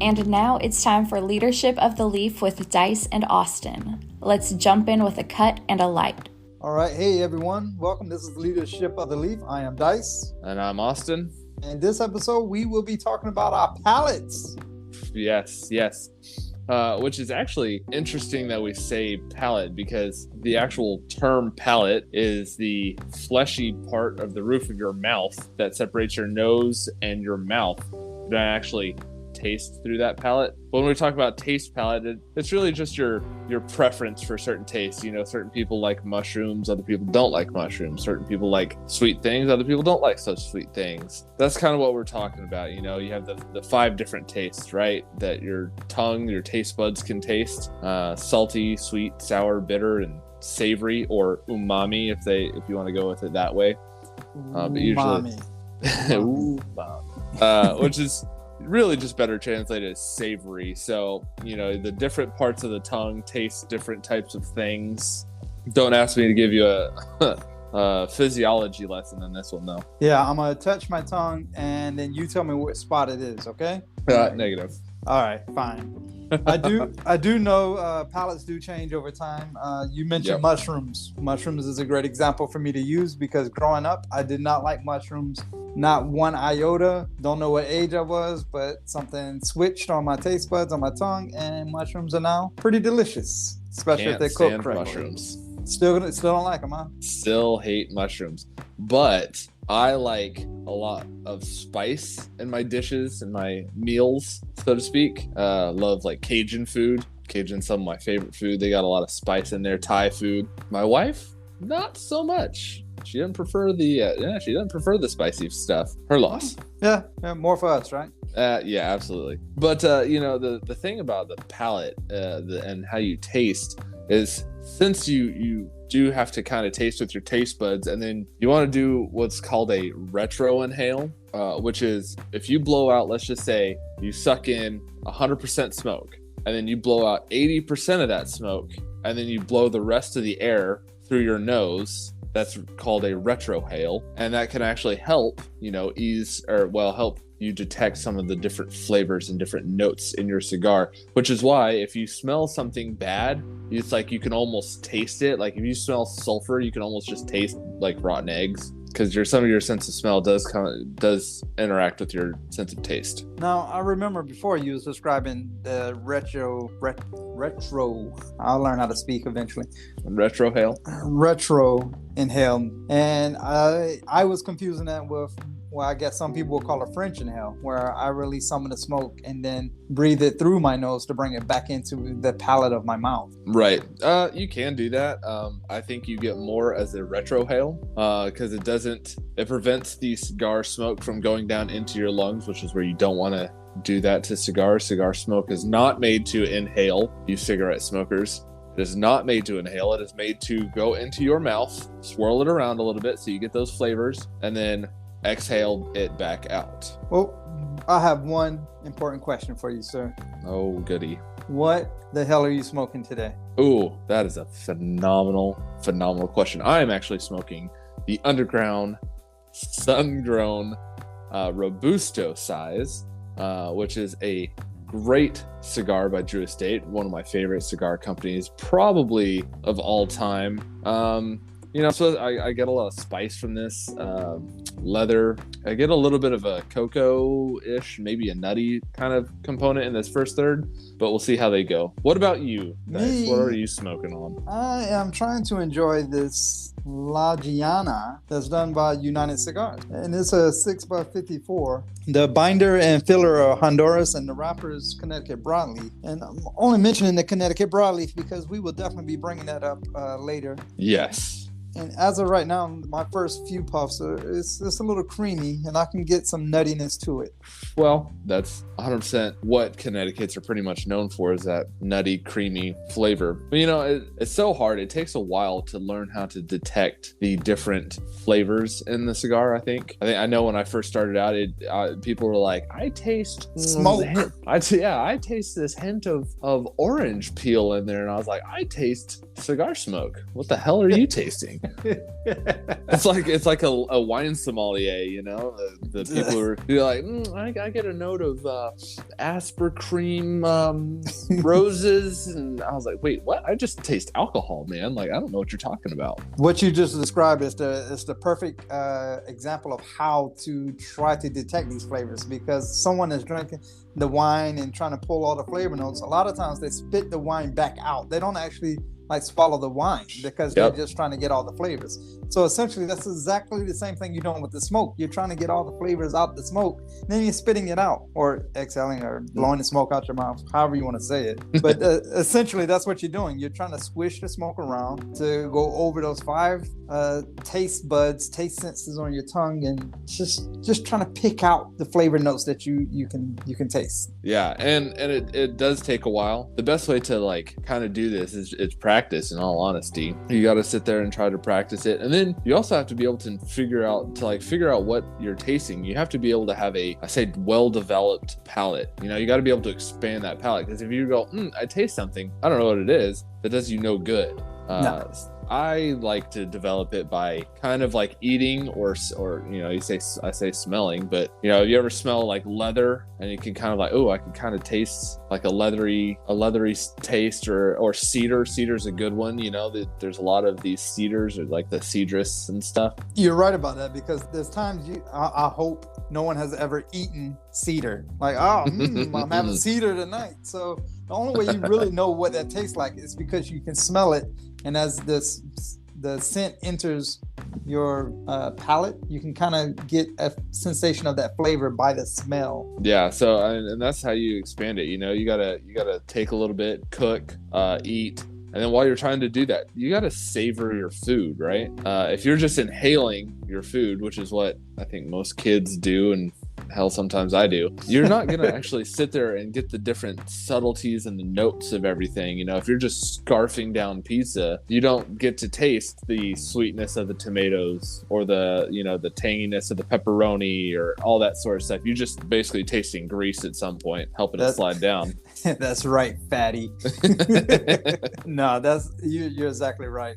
And now it's time for Leadership of the Leaf with Dice and Austin. Let's jump in with a cut and a light. All right. Hey, everyone. Welcome. This is Leadership of the Leaf. I am Dice. And I'm Austin. And this episode, we will be talking about our palates. Yes. Which is actually interesting that we say palate, because the actual term palate is the fleshy part of the roof of your mouth that separates your nose and your mouth. You don't actually taste through that palate. When we talk about taste palate, it's really just your preference for certain tastes. You know, certain people like mushrooms, other people don't like mushrooms. Certain people like sweet things, other people don't like such sweet things. That's kind of what we're talking about. You know, you have the 5 different tastes, right? That your tongue, your taste buds can taste. Salty, sweet, sour, bitter, and savory, or umami if you want to go with it that way. But usually which is really just better translated as savory. So, you know, the different parts of the tongue taste different types of things. Don't ask me to give you a physiology lesson in this one, though. Yeah, I'm going to touch my tongue, and then you tell me what spot it is, okay? Negative. All right, fine. I do know palates do change over time. You mentioned mushrooms. Mushrooms is a great example for me to use because growing up, I did not like mushrooms. Not one iota. Don't know what age I was, but something switched on my taste buds, on my tongue, and mushrooms are now pretty delicious, especially if they're cooked correctly. Mushrooms. Still don't like them, huh? Still hate mushrooms, but I like a lot of spice in my dishes and my meals, so to speak. Love like Cajun food. Cajun's some of my favorite food. They got a lot of spice in there. Thai food. My wife, not so much. She doesn't prefer the spicy stuff. Her loss. Yeah, more for us, right? Yeah, absolutely. But you know, the thing about the palate and how you taste is, since you do have to kind of taste with your taste buds, and then you want to do what's called a retro inhale, which is if you blow out, let's just say you suck in 100% smoke, and then you blow out 80% of that smoke, and then you blow the rest of the air through your nose. That's called a retrohale, and that can actually help, you know, help you detect some of the different flavors and different notes in your cigar, which is why if you smell something bad, it's like you can almost taste it. Like if you smell sulfur, you can almost just taste like rotten eggs, because some of your sense of smell does interact with your sense of taste. Now, I remember before you was describing the retro. I'll learn how to speak eventually. Retrohale. Retro inhale, and I was confusing that with, well, I guess some people will call it French inhale, where I release some of the smoke and then breathe it through my nose to bring it back into the palate of my mouth. Right. You can do that. I think you get more as a retrohale because it prevents the cigar smoke from going down into your lungs, which is where you don't want to do that to cigars. Cigar smoke is not made to inhale, you cigarette smokers. It is not made to inhale. It is made to go into your mouth, swirl it around a little bit so you get those flavors, and then exhale it back out. Well, I have one important question for you, sir. Oh, goody. What the hell are you smoking today? Ooh, that is a phenomenal question. I am actually smoking the Undercrown sun-grown Robusto size, which is a great cigar by Drew Estate, one of my favorite cigar companies, probably of all time. You know, so I get a lot of spice from this, leather. I get a little bit of a cocoa-ish, maybe a nutty kind of component in this first third, but we'll see how they go. What about you, Dice? What are you smoking on? I am trying to enjoy this La Gianna that's done by United Cigars, and it's a 6x54. The binder and filler are Honduras, and the wrapper is Connecticut broadleaf. And I'm only mentioning the Connecticut broadleaf because we will definitely be bringing that up later. Yes. And as of right now, my first few puffs, it's a little creamy, and I can get some nuttiness to it. Well, that's 100% what Connecticut's are pretty much known for, is that nutty, creamy flavor. But, you know, it's so hard. It takes a while to learn how to detect the different flavors in the cigar, I think. I know when I first started out, people were like, I taste smoke. I taste this hint of orange peel in there. And I was like, I taste cigar smoke. What the hell are you tasting? It's like a wine sommelier, you know, the people who are like, I get a note of Asper cream roses, and I was like, wait, what? I just taste alcohol, man. Like, I don't know what you're talking about. What you just described is the perfect example of how to try to detect these flavors, because someone is drinking the wine and trying to pull all the flavor notes. A lot of times they spit the wine back out. They don't actually like swallow the wine because they're just trying to get all the flavors. So essentially that's exactly the same thing you're doing with the smoke. You're trying to get all the flavors out the smoke, then you're spitting it out or exhaling or blowing the smoke out your mouth, however you want to say it. But essentially that's what you're doing. You're trying to squish the smoke around to go over those 5 taste buds, taste senses on your tongue, and just trying to pick out the flavor notes that you can taste. Yeah, and it does take a while. The best way to like kind of do this is practice. In all honesty, you got to sit there and try to practice it, and then you also have to be able to figure out what you're tasting. You have to be able to have a well-developed palate. You know, you got to be able to expand that palate, because if you go, I taste something, I don't know what it is, that does you no good. No. I like to develop it by kind of like eating or you know, I say smelling, but you know, you ever smell like leather and you can kind of like, oh, I can kind of taste like a leathery taste, or cedar. Cedar's a good one. You know, there's a lot of these cedars, or like the cedrus and stuff. You're right about that, because there's times I hope no one has ever eaten cedar. Like, I'm having cedar tonight. So the only way you really know what that tastes like is because you can smell it. And as the scent enters your palate, you can kind of get a sensation of that flavor by the smell. Yeah, so and that's how you expand it. You know, you gotta take a little bit, cook, eat, and then while you're trying to do that, you gotta savor your food, right? If you're just inhaling your food, which is what I think most kids do, and hell, sometimes I do, you're not gonna actually sit there and get the different subtleties and the notes of everything. You know, if you're just scarfing down pizza, you don't get to taste the sweetness of the tomatoes, or the, you know, the tanginess of the pepperoni, or all that sort of stuff. You're just basically tasting grease at some point, helping it slide down. That's right, fatty. No, you're exactly right.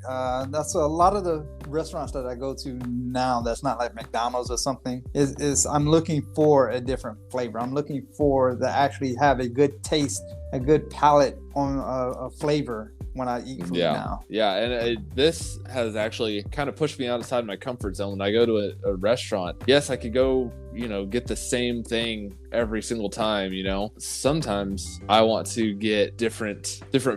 That's a lot of the restaurants that I go to now that's not like McDonald's or something is I'm looking for a different flavor. I'm looking for to actually have a good taste, a good palate on a flavor when I eat food now. Yeah, and this has actually kind of pushed me outside my comfort zone. When I go to a restaurant, yes, I could go, you know, get the same thing every single time. You know, sometimes I want to get different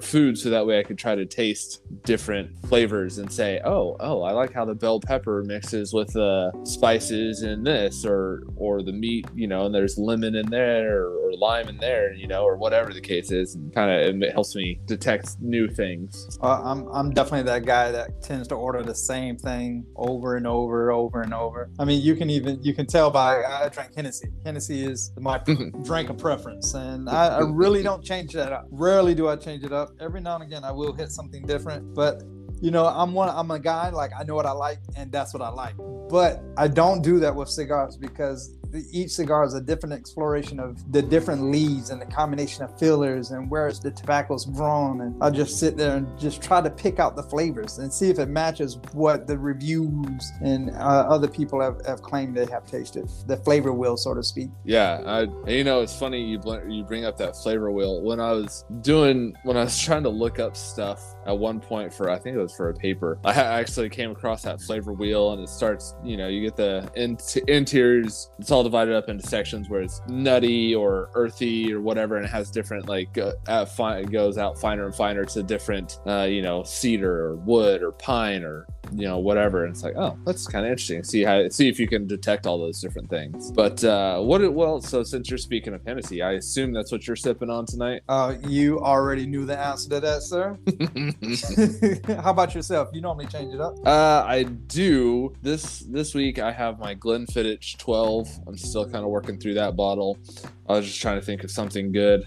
foods, so that way I could try to taste different flavors and say, oh, I like how the bell pepper mixes with the spices in this, or the meat, you know, and there's lemon in there, or lime in there, you know, or whatever the case is, and kind of it helps me detect new things. I'm definitely that guy that tends to order the same thing over and over and over. I mean, you can tell by I drink Hennessy. Hennessy is my drink of preference, and I really don't change that up. Rarely do I change it up. Every now and again, I will hit something different, but you know, I'm a guy, like, I know what I like, and that's what I like. But I don't do that with cigars, because each cigar is a different exploration of the different leaves and the combination of fillers and where the tobacco's grown. And I'll just sit there and just try to pick out the flavors and see if it matches what the reviews and other people have claimed they have tasted. The flavor wheel, so to speak. Yeah, you know, it's funny you bring up that flavor wheel. When I was trying to look up stuff at one point I think it was for a paper, I actually came across that flavor wheel, and it starts, you know, you get the interiors. It's all divided up into sections where it's nutty or earthy or whatever, and it has different, like, it goes out finer and finer to different, you know, cedar or wood or pine or, you know, whatever. And it's like, oh, that's kind of interesting. See if you can detect all those different things. But so since you're speaking of Hennessy, I assume that's what you're sipping on tonight. You already knew the answer to that, sir. How about yourself? You normally change it up? I do. This week I have my Glenfiddich 12. I'm still kind of working through that bottle. I was just trying to think of something good,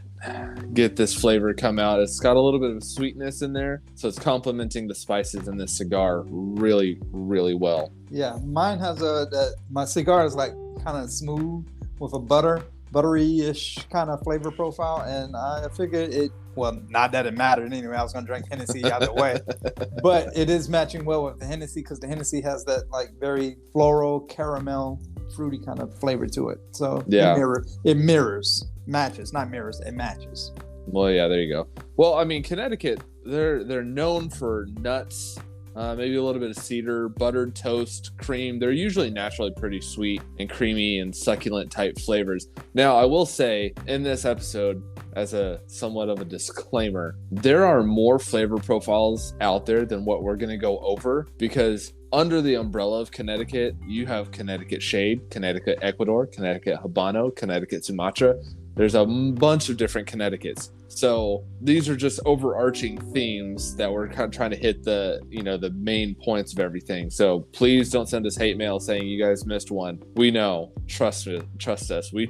get this flavor come out. It's got a little bit of sweetness in there, so it's complementing the spices in this cigar really, really well. Yeah, mine has my cigar is like kind of smooth with a butter, buttery-ish kind of flavor profile, and I figured it. Well, not that it mattered anyway. I was gonna drink Hennessy either way, but it is matching well with the Hennessy because the Hennessy has that like very floral, caramel, fruity kind of flavor to it. So yeah, it mirrors, matches, not mirrors. It matches. Well, yeah, there you go. Well, I mean, Connecticut, they're known for nuts. Maybe a little bit of cedar, buttered toast, cream. They're usually naturally pretty sweet and creamy and succulent type flavors. Now, I will say in this episode, as a somewhat of a disclaimer, there are more flavor profiles out there than what we're going to go over, because under the umbrella of Connecticut, you have Connecticut Shade, Connecticut Ecuador, Connecticut Habano, Connecticut Sumatra. There's a bunch of different Connecticut's. So these are just overarching themes that we're kind of trying to hit the main points of everything. So please don't send us hate mail saying you guys missed one. We know. Trust us. We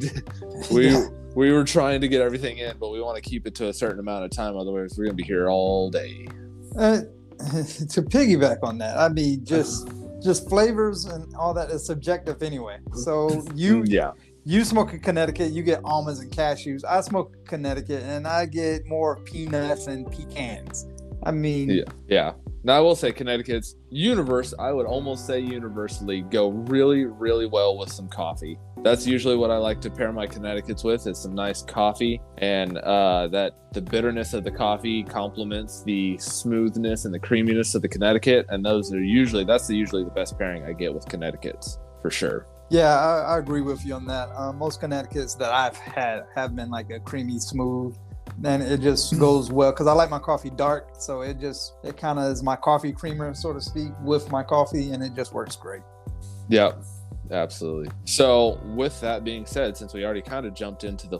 were trying to get everything in, but we want to keep it to a certain amount of time. Otherwise, we're going to be here all day. To piggyback on that, I mean, just flavors and all that is subjective anyway. So you smoke in Connecticut, you get almonds and cashews. I smoke Connecticut, and I get more peanuts and pecans. I mean, yeah. Now I will say Connecticut's I would almost say universally go really, really well with some coffee. That's usually what I like to pair my Connecticut's with, is some nice coffee, and that the bitterness of the coffee complements the smoothness and the creaminess of the Connecticut, and that's usually the best pairing I get with Connecticut's for sure. Yeah, I agree with you on that. Most Connecticut's that I've had have been like a creamy, smooth, and it just goes well because I like my coffee dark, so it kind of is my coffee creamer, so to speak, with my coffee, and it just works great. Yeah, absolutely. So with that being said, since we already kind of jumped into the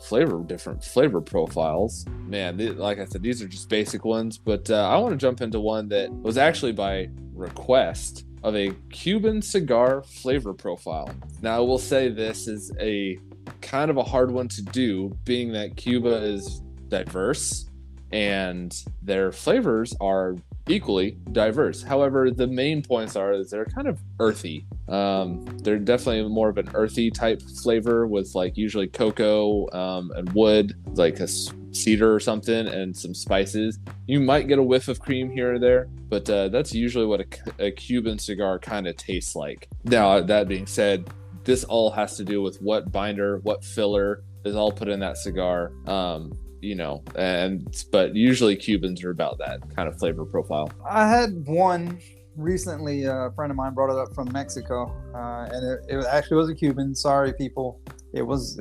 different flavor profiles, man, like I said, these are just basic ones, but I want to jump into one that was actually by request of a Cuban cigar flavor profile. Now, I will say this is a kind of a hard one to do, being that Cuba is diverse and their flavors are equally diverse. However, the main points is they're kind of earthy. They're definitely more of an earthy type flavor with like usually cocoa and wood, like a cedar or something, and some spices. You might get a whiff of cream here or there, but that's usually what a Cuban cigar kind of tastes like. Now, that being said, this all has to do with what binder, what filler is all put in that cigar. But usually Cubans are about that kind of flavor profile. I had one recently. A friend of mine brought it up from Mexico, and it actually was a Cuban. Sorry, people. It was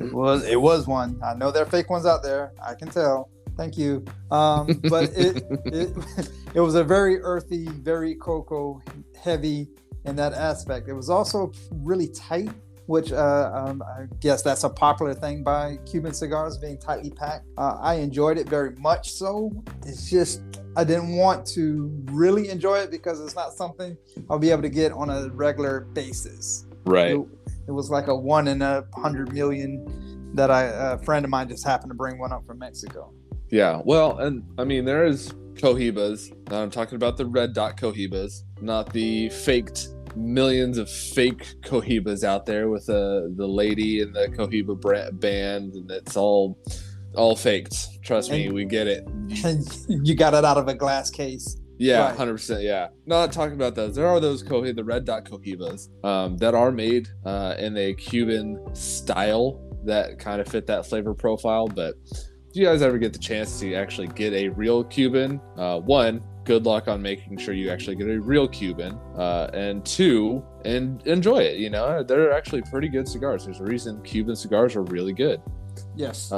one. I know there are fake ones out there. I can tell. Thank you. But it was a very earthy, very cocoa heavy in that aspect. It was also really tight, which I guess that's a popular thing by Cuban cigars, being tightly packed. I enjoyed it very much so. It's just I didn't want to really enjoy it because it's not something I'll be able to get on a regular basis. Right. It was like a 1 in 100 million that a friend of mine just happened to bring one up from Mexico. Yeah, well, and I mean, there is cohibas. I'm talking about the red dot cohibas, not the faked millions of fake cohibas out there with the lady in the cohiba band, and it's all faked. Trust me, we get it. You got it out of a glass case. Yeah, right. 100%. Yeah, not talking about those. There are those the red dot cohibas that are made in a Cuban style that kind of fit that flavor profile. But if you guys ever get the chance to actually get a real Cuban, one, good luck on making sure you actually get a real Cuban, and two, and enjoy it. They're actually pretty good cigars. There's a reason Cuban cigars are really good. Yes.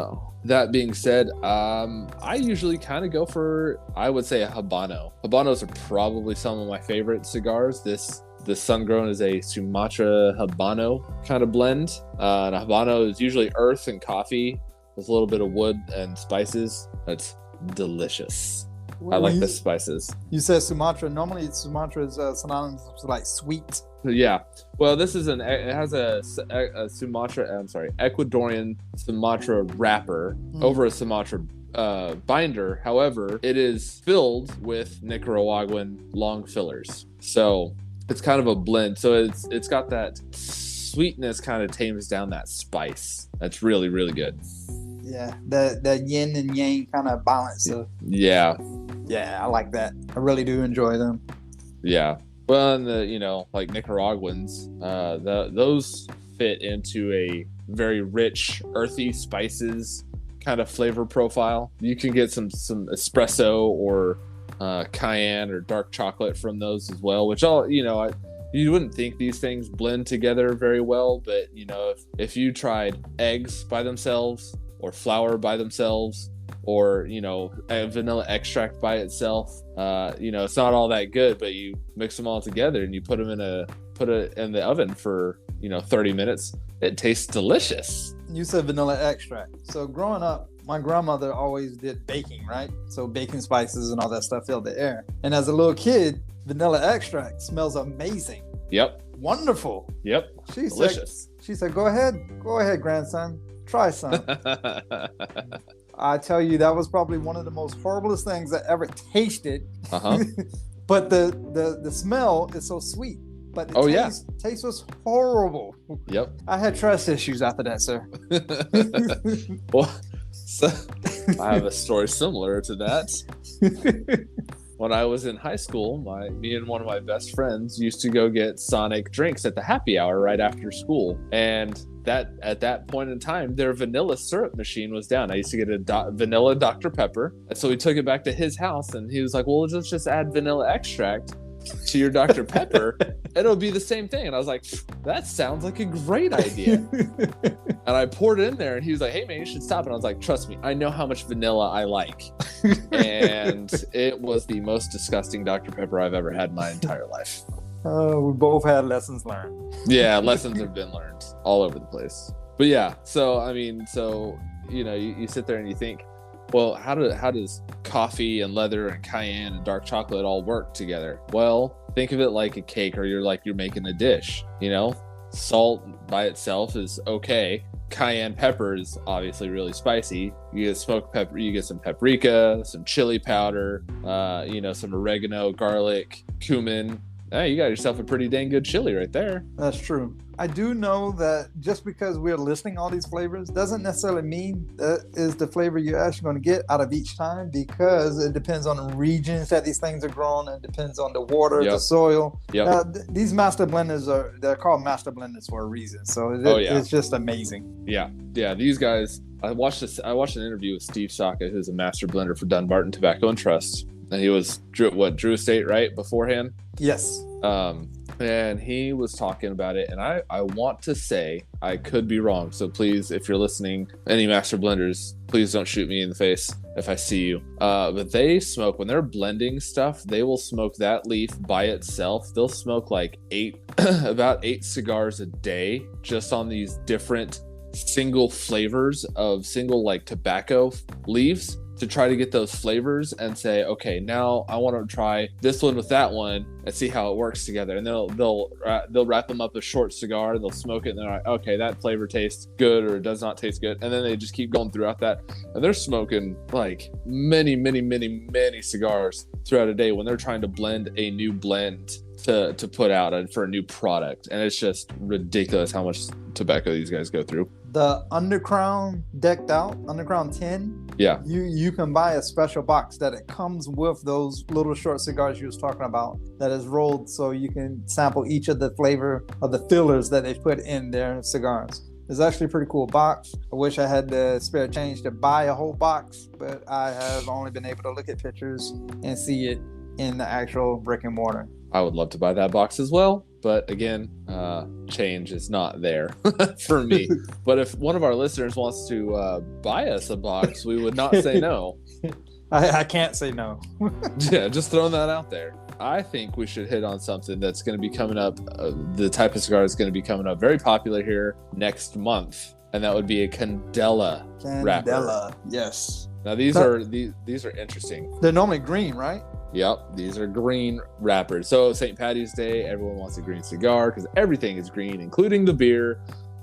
That being said, I usually kind of go for, I would say, a Habano. Habanos are probably some of my favorite cigars. This sun-grown is a Sumatra Habano kind of blend. And a Habano is usually earth and coffee with a little bit of wood and spices. That's delicious. I like the spices. You said Sumatra. Normally, Sumatra is synonymous with like sweet. Yeah. Well, this is it has a Ecuadorian Sumatra wrapper over a Sumatra binder. However, it is filled with Nicaraguan long fillers. So it's kind of a blend. So it's got that sweetness kind of tames down that spice. That's really, really good. Yeah, the yin and yang kind of balance. Yeah, I like that. I really do enjoy them. Yeah. Well, and the like Nicaraguans, those fit into a very rich, earthy spices kind of flavor profile. You can get some espresso or cayenne or dark chocolate from those as well, which you wouldn't think these things blend together very well, but if you tried eggs by themselves or flour by themselves or a vanilla extract by itself, it's not all that good, but you mix them all together and you put it in the oven for 30 minutes. It tastes delicious. You said vanilla extract. So growing up, my grandmother always did baking, right? So baking spices and all that stuff filled the air. And as a little kid, vanilla extract smells amazing. Yep. Wonderful. Yep. Delicious. She said, go ahead, grandson. Try some. I tell you, that was probably one of the most horriblest things I ever tasted. But the smell is so sweet. But the taste was horrible. Yep. I had trust issues after that, sir. Well, so I have a story similar to that. When I was in high school, me and one of my best friends used to go get Sonic drinks at the happy hour right after school. And at that point in time, their vanilla syrup machine was down. I used to get a vanilla Dr. Pepper. And so we took it back to his house and he was like, well, let's just add vanilla extract to your Dr. Pepper. It'll be the same thing. And I was like, that sounds like a great idea. And I poured it in there and he was like, hey man, you should stop. And I was like, trust me, I know how much vanilla I like. And it was the most disgusting Dr. Pepper I've ever had in my entire life. We both had lessons learned. Yeah, lessons have been learned all over the place. But yeah, you sit there and you think, well, how does coffee and leather and cayenne and dark chocolate all work together? Well, think of it like a cake, or you're making a dish. Salt by itself is okay. Cayenne pepper is obviously really spicy. You get smoked pepper, you get some paprika, some chili powder, some oregano, garlic, cumin. You got yourself a pretty dang good chili right there. That's true. I do know that just because we're listing all these flavors doesn't necessarily mean that is the flavor you're actually going to get out of each time, because it depends on the regions that these things are grown. It depends on the water, the soil. Yep. These master blenders they're called master blenders for a reason. So it's just amazing. Yeah. These guys. I watched an interview with Steve Saka, who's a master blender for Dunbarton Tobacco and Trust. And he was Drew Estate, right, beforehand? Yes. And he was talking about it, and I want to say, I could be wrong, so please, if you're listening, any master blenders, please don't shoot me in the face if I see you. But they smoke, when they're blending stuff, they will smoke that leaf by itself. They'll smoke like about 8 cigars a day just on these different single flavors of single like tobacco leaves, to try to get those flavors and say, okay, now I want to try this one with that one and see how it works together. And they'll wrap them up a short cigar, they'll smoke it, and they're like, okay, that flavor tastes good or it does not taste good. And then they just keep going throughout that. And they're smoking like many, many, many, many cigars throughout a day when they're trying to blend a new blend to put out for a new product. And it's just ridiculous how much tobacco these guys go through. The Undercrown decked out, Undercrown 10. Yeah. You can buy a special box that it comes with those little short cigars you was talking about that is rolled, so you can sample each of the flavor of the fillers that they put in their cigars. It's actually a pretty cool box. I wish I had the spare change to buy a whole box, but I have only been able to look at pictures and see it in the actual brick and mortar. I would love to buy that box as well, but again, change is not there for me. But if one of our listeners wants to buy us a box, we would not say no. I can't say no. Yeah, just throwing that out there. I think we should hit on something that's going to be coming up. The type of cigar is going to be coming up very popular here next month, and that would be a Candela wrapper. Candela, yes. Now these are interesting. They're normally green, right? Yep, these are green wrappers. So St. Patty's Day, everyone wants a green cigar because everything is green, including the beer,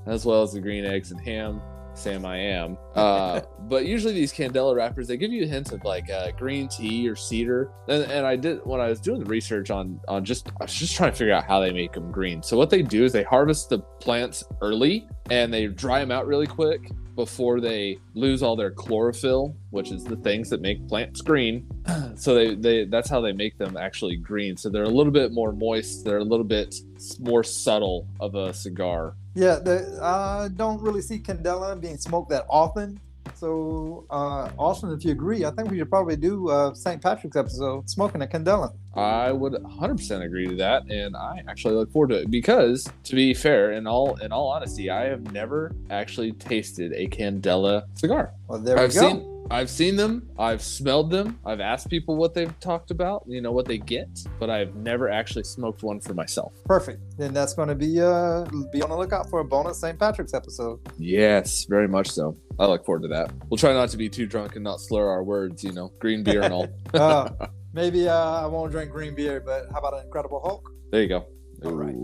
as well as the green eggs and ham. Sam, I am. But usually these Candela wrappers, they give you hints of like green tea or cedar. And I did, when I was doing the research I was just trying to figure out how they make them green. So what they do is they harvest the plants early and they dry them out really quick before they lose all their chlorophyll, which is the things that make plants green. So they that's how they make them actually green. So they're a little bit more moist. They're a little bit more subtle of a cigar. Yeah, I don't really see Candela being smoked that often. So, Austin, if you agree, I think we should probably do St. Patrick's episode, smoking a Candela. I would 100% agree to that, and I actually look forward to it because, to be fair, in all honesty, I have never actually tasted a Candela cigar. Well, there we go. I've seen them, I've smelled them, I've asked people what they've talked about, what they get, but I've never actually smoked one for myself. Perfect. Then that's going to be on the lookout for a bonus St. Patrick's episode. Yes, very much so. I look forward to that. We'll try not to be too drunk and not slur our words, green beer and all. Maybe I won't drink green beer, but how about an Incredible Hulk? There you go. All right.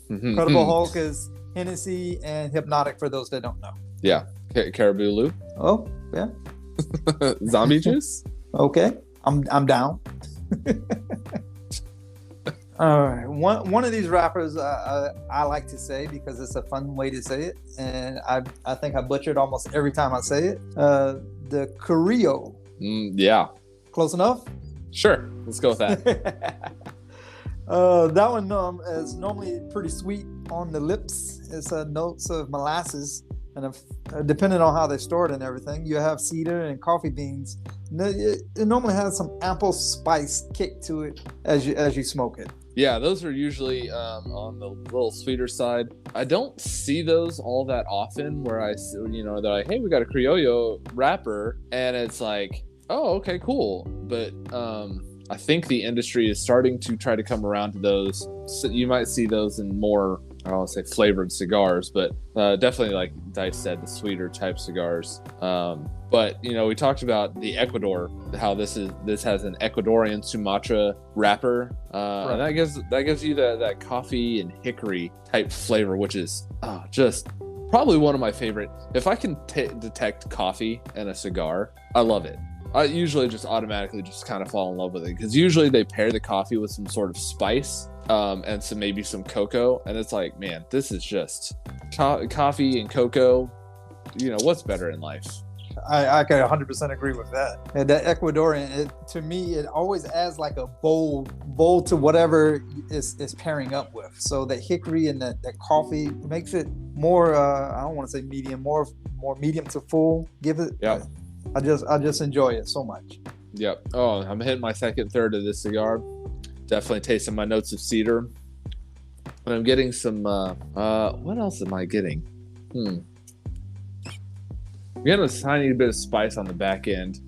Incredible Hulk is Hennessy and Hypnotic for those that don't know. Yeah. Caribou Lou. Oh, yeah. Zombie juice. Okay, I'm down. All right, one of these wrappers I like to say because it's a fun way to say it, and I think I butchered almost every time I say it. The Carrillo. Yeah. Close enough. Sure, let's go with that. That one is normally pretty sweet on the lips. It's notes of molasses. And depending on how they store it and everything, you have cedar and coffee beans. It normally has some ample spice kick to it as you smoke it. Yeah, those are usually on the little sweeter side. I don't see those all that often where they're like, hey, we got a Criollo wrapper. And it's like, oh, okay, cool. But I think the industry is starting to try to come around to those. So you might see those in more, I don't want to say flavored cigars, but definitely, like Dice said, the sweeter type cigars. But we talked about the Ecuador, how this has an Ecuadorian Sumatra wrapper, right. And that gives you that coffee and hickory type flavor, which is just probably one of my favorite. If I can detect coffee in a cigar, I love it. I usually just automatically just kind of fall in love with it because usually they pair the coffee with some sort of spice. And maybe some cocoa, and it's like, man, this is just coffee and cocoa. What's better in life? I can 100% agree with that. And that Ecuadorian, to me, it always adds like a bowl to whatever is pairing up with. So that hickory and that coffee makes it more. I don't want to say medium, more medium to full. Give it. Yeah. I just enjoy it so much. Yep. Oh, I'm hitting my second third of this cigar. Definitely tasting my notes of cedar. And I'm getting some, what else am I getting? I'm getting a tiny bit of spice on the back end.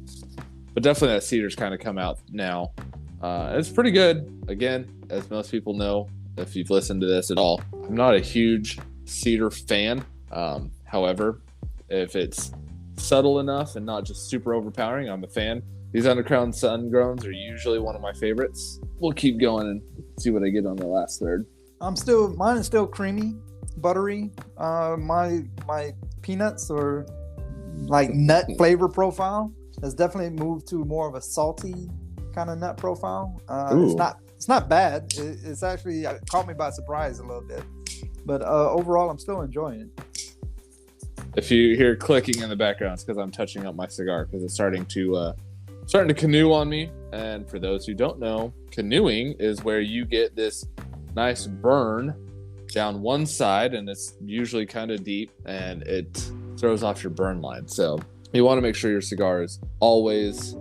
But definitely that cedar's kind of come out now. It's pretty good. Again, as most people know, if you've listened to this at all, I'm not a huge cedar fan. However, if it's subtle enough and not just super overpowering, I'm a fan. These Undercrown Sun-Growns are usually one of my favorites. We'll keep going and see what I get on the last third. Mine is still creamy, buttery. My peanuts or like nut flavor profile has definitely moved to more of a salty kind of nut profile. It's not bad. It's actually caught me by surprise a little bit, but overall I'm still enjoying it. If you hear clicking in the background, it's because I'm touching up my cigar because it's starting to canoe on me. And for those who don't know, canoeing is where you get this nice burn down one side, and it's usually kind of deep, and it throws off your burn line. So you want to make sure your cigar is always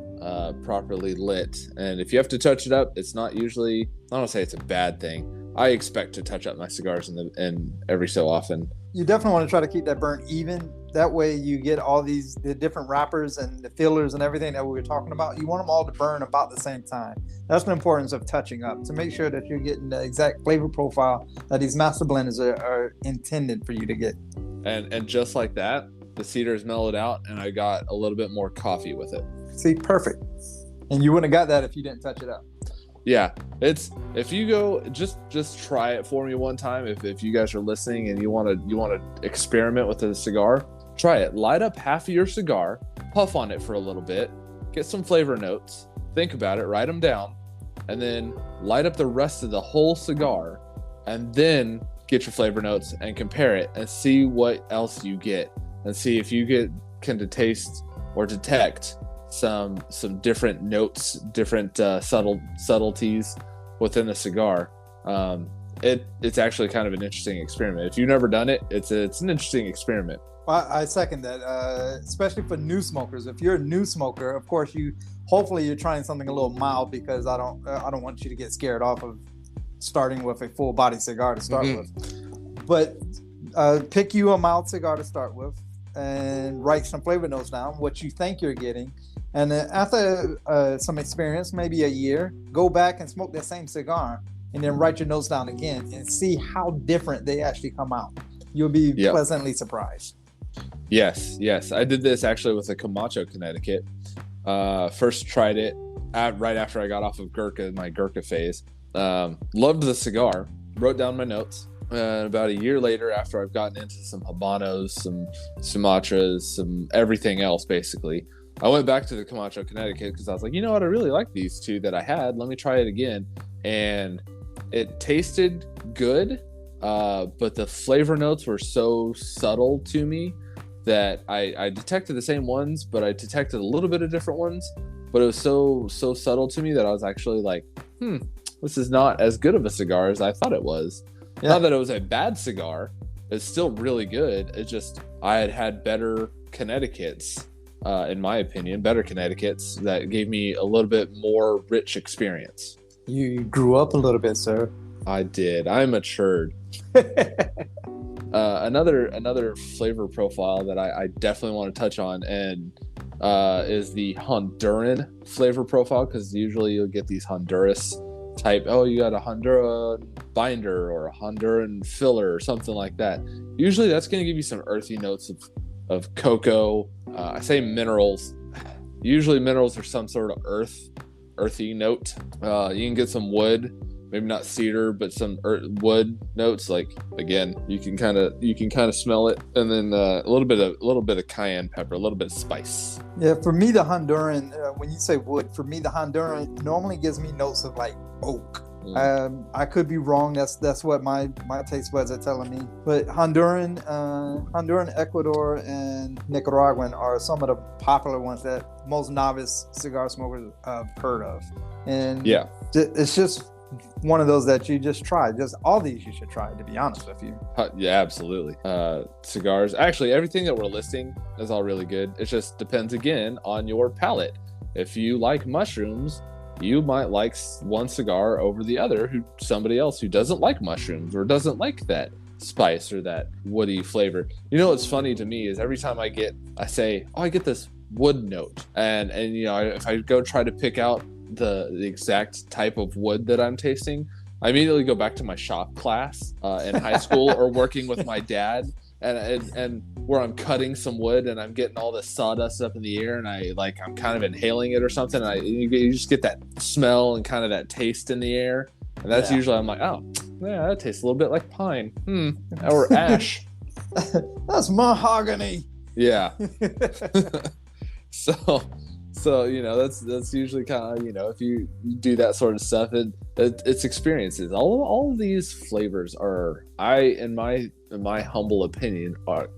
properly lit. And if you have to touch it up, it's not usually, I don't say it's a bad thing. I expect to touch up my cigars in every so often. You definitely want to try to keep that burn even. That way you get all the different wrappers and the fillers and everything that we were talking about. You want them all to burn about the same time. That's the importance of touching up, to make sure that you're getting the exact flavor profile that these master blenders are intended for you to get. And just like that, the cedar is mellowed out, and I got a little bit more coffee with it. See, perfect. And you wouldn't have got that if you didn't touch it up. Yeah, if you go, just try it for me one time. If you guys are listening and you want to experiment with a cigar, Try it. Light up half of your cigar, puff on it for a little bit, get some flavor notes, think about it, write them down, and then light up the rest of the whole cigar, and then get your flavor notes and compare it and see what else you get, and see if you can taste or detect some different notes, different subtleties within a cigar. It's actually kind of an interesting experiment. If you've never done it, it's an interesting experiment. I second that, especially for new smokers. If you're a new smoker, of course, hopefully you're trying something a little mild, because I don't want you to get scared off of starting with a full body cigar to start with. But pick you a mild cigar to start with, and write some flavor notes down, what you think you're getting, and then after some experience, maybe a year, go back and smoke that same cigar, and then write your notes down again and see how different they actually come out. You'll be pleasantly surprised. Yes. I did this actually with a Camacho Connecticut. First tried it right after I got off of my Gurkha phase. Loved the cigar, wrote down my notes. About a year later, after I've gotten into some Habanos, some Sumatras, some everything else, basically, I went back to the Camacho Connecticut because I was like, you know what, I really like these two that I had. Let me try it again. And it tasted good, but the flavor notes were so subtle to me that I detected the same ones, but I detected a little bit of different ones. But it was so subtle to me that I was actually like, this is not as good of a cigar as I thought it was. Yeah. Not that it was a bad cigar. It's still really good. It's just I had better Connecticut's, in my opinion, better Connecticut's that gave me a little bit more rich experience. You grew up a little bit, sir. I did. I matured. Another flavor profile that I definitely want to touch on and is the Honduran flavor profile, because usually you'll get these Honduras type, you got a Honduran binder or a Honduran filler or something like that. Usually that's going to give you some earthy notes of cocoa. I say minerals. Usually minerals are some sort of earthy note. You can get some wood, maybe not cedar, but some wood notes. Like, again, you can kind of smell it, and then a little bit of cayenne pepper, a little bit of spice. Yeah, for me, the Honduran, when you say wood, for me the Honduran normally gives me notes of like oak. I could be wrong. That's what my taste buds are telling me. But Honduran, Ecuador, and Nicaraguan are some of the popular ones that most novice cigar smokers have heard of. And it's just one of those that you just try. Just all these you should try, to be honest with you. Yeah, absolutely. Cigars, actually, everything that we're listing is all really good. It just depends again on your palate. If you like mushrooms, you might like one cigar over the other. Somebody else who doesn't like mushrooms or doesn't like that spice or that woody flavor. You know what's funny to me is every time I get this wood note, and if I go try to pick out the exact type of wood that I'm tasting, I immediately go back to my shop class in high school or working with my dad, and where I'm cutting some wood and I'm getting all this sawdust up in the air, and I'm kind of inhaling it or something. You just get that smell and kind of that taste in the air, and that's usually I'm like, oh yeah, that tastes a little bit like pine, or ash. That's mahogany. Yeah. So that's usually kind of, if you do that sort of stuff, it's experiences. All of these flavors are, in my humble opinion,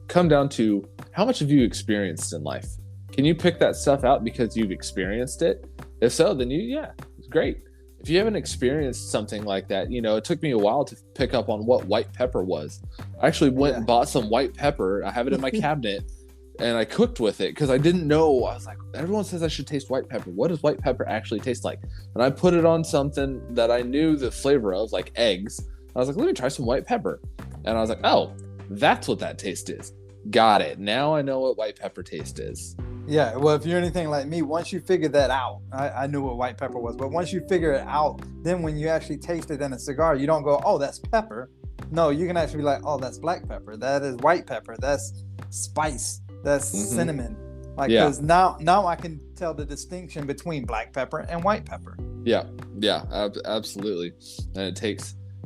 come down to how much have you experienced in life. Can you pick that stuff out because you've experienced it? If so, then it's great. If you haven't experienced something like that, it took me a while to pick up on what white pepper was. I actually went and bought some white pepper. I have it in my cabinet. And I cooked with it because I didn't know. I was like, everyone says I should taste white pepper. What does white pepper actually taste like? And I put it on something that I knew the flavor of, like eggs. I was like, let me try some white pepper. And I was like, oh, that's what that taste is. Got it. Now I know what white pepper taste is. Yeah, well, if you're anything like me, once you figure that out, I knew what white pepper was. But once you figure it out, then when you actually taste it in a cigar, you don't go, oh, that's pepper. No, you can actually be like, oh, that's black pepper. That is white pepper. That's spice. That's cinnamon. Because now I can tell the distinction between black pepper and white pepper. Yeah, absolutely. And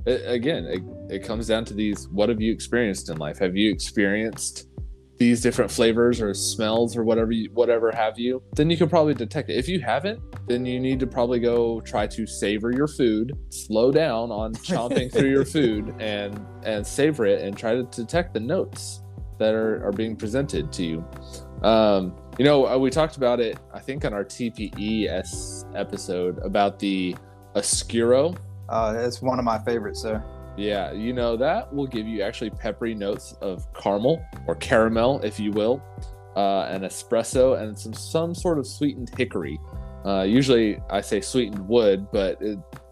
it comes down to these, what have you experienced in life? Have you experienced these different flavors or smells or whatever have you, then you can probably detect it. If you haven't, then you need to probably go try to savor your food, slow down on chomping through your food, and savor it and try to detect the notes that are being presented to you. We talked about it, I think, on our TPES episode about the Oscuro. It's one of my favorites, sir. Yeah, that will give you actually peppery notes of caramel or caramel, if you will, an espresso, and some sort of sweetened hickory. Usually I say sweetened wood, but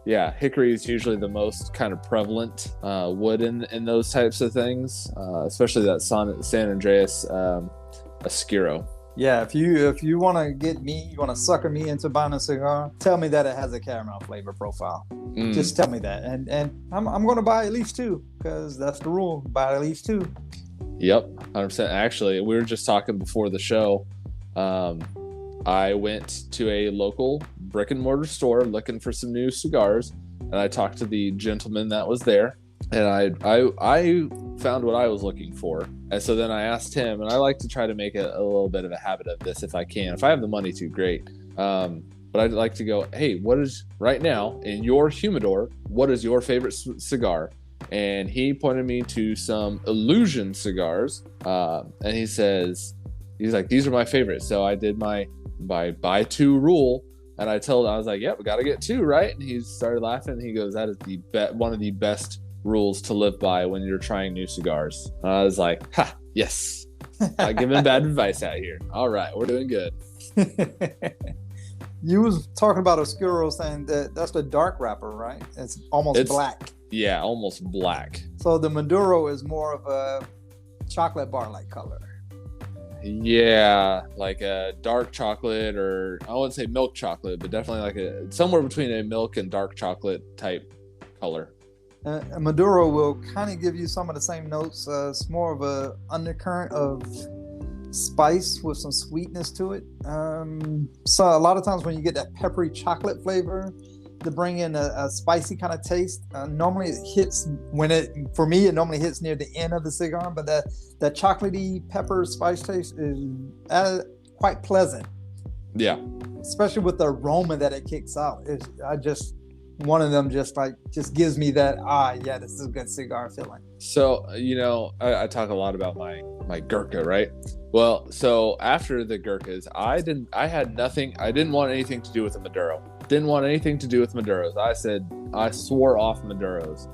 hickory is usually the most kind of prevalent wood in those types of things, especially that San Andreas Oscuro. Yeah, if you want to get me, you want to sucker me into buying a cigar, tell me that it has a caramel flavor profile. Just tell me that, and I'm going to buy at least two, because that's the rule. Buy at least two. Yep, 100%. Actually, we were just talking before the show. I went to a local brick and mortar store looking for some new cigars, and I talked to the gentleman that was there, and I found what I was looking for. And so then I asked him, and I like to try to make a little bit of a habit of this if I can. If I have the money to, great. But I'd like to go, hey, what is right now in your humidor, what is your favorite cigar? And he pointed me to some Illusion cigars. And he's like, these are my favorites. So I did my buy two rule. And I was like, yep, we got to get two, right? And he started laughing. And he goes, that is one of the best rules to live by when you're trying new cigars. And I was like, ha, yes. Not giving bad advice out here. All right, we're doing good. You was talking about Oscuro, saying that's the dark wrapper, right? It's almost black. Yeah, almost black. So the Maduro is more of a chocolate bar-like color. Yeah, like a dark chocolate, or I wouldn't say milk chocolate, but definitely like somewhere between a milk and dark chocolate type color. Maduro will kind of give you some of the same notes. It's more of a undercurrent of spice with some sweetness to it. So a lot of times when you get that peppery chocolate flavor to bring in a spicy kind of taste, normally it hits for me it normally hits near the end of the cigar, but that chocolatey pepper spice taste is quite pleasant. Yeah, especially with the aroma that it kicks out. One of them just gives me that, this is a good cigar feeling. So, I talk a lot about my Gurkha, right? Well, so after the Gurkhas, I didn't want anything to do with the Maduro. Didn't want anything to do with Maduros. I swore off Maduros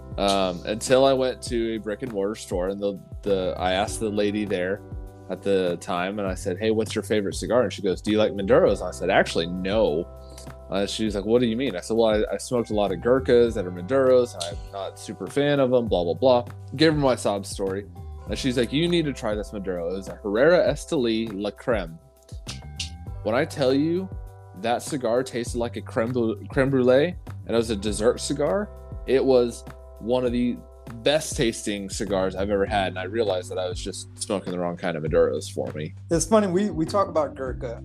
until I went to a brick and mortar store, and I asked the lady there at the time, and I said, hey, what's your favorite cigar? And she goes, do you like Maduros? And I said, actually, no. She's like, what do you mean? I said, well, I smoked a lot of Gurkhas that are Maduros, and I'm not super fan of them, blah, blah, blah. Gave her my sob story. And she's like, you need to try this Maduro. It was a Herrera Esteli La Creme. When I tell you that cigar tasted like a creme brulee, and it was a dessert cigar, it was one of the best tasting cigars I've ever had, and I realized that I was just smoking the wrong kind of Maduros for me. It's funny, we talk about Gurkha.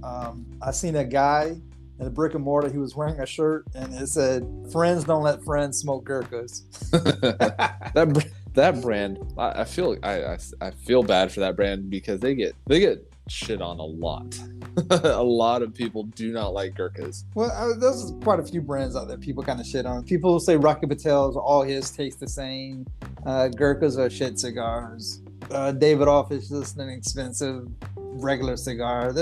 I seen a guy in a brick and mortar. He was wearing a shirt and it said, friends don't let friends smoke Gurkhas. that brand, I feel bad for that brand, because they get shit on a lot. A lot of people do not like Gurkhas. Well, there's quite a few brands out there people kind of shit on. People say Rocky Patel's, all his taste the same. Gurkhas are shit cigars. Davidoff is just an expensive regular cigar.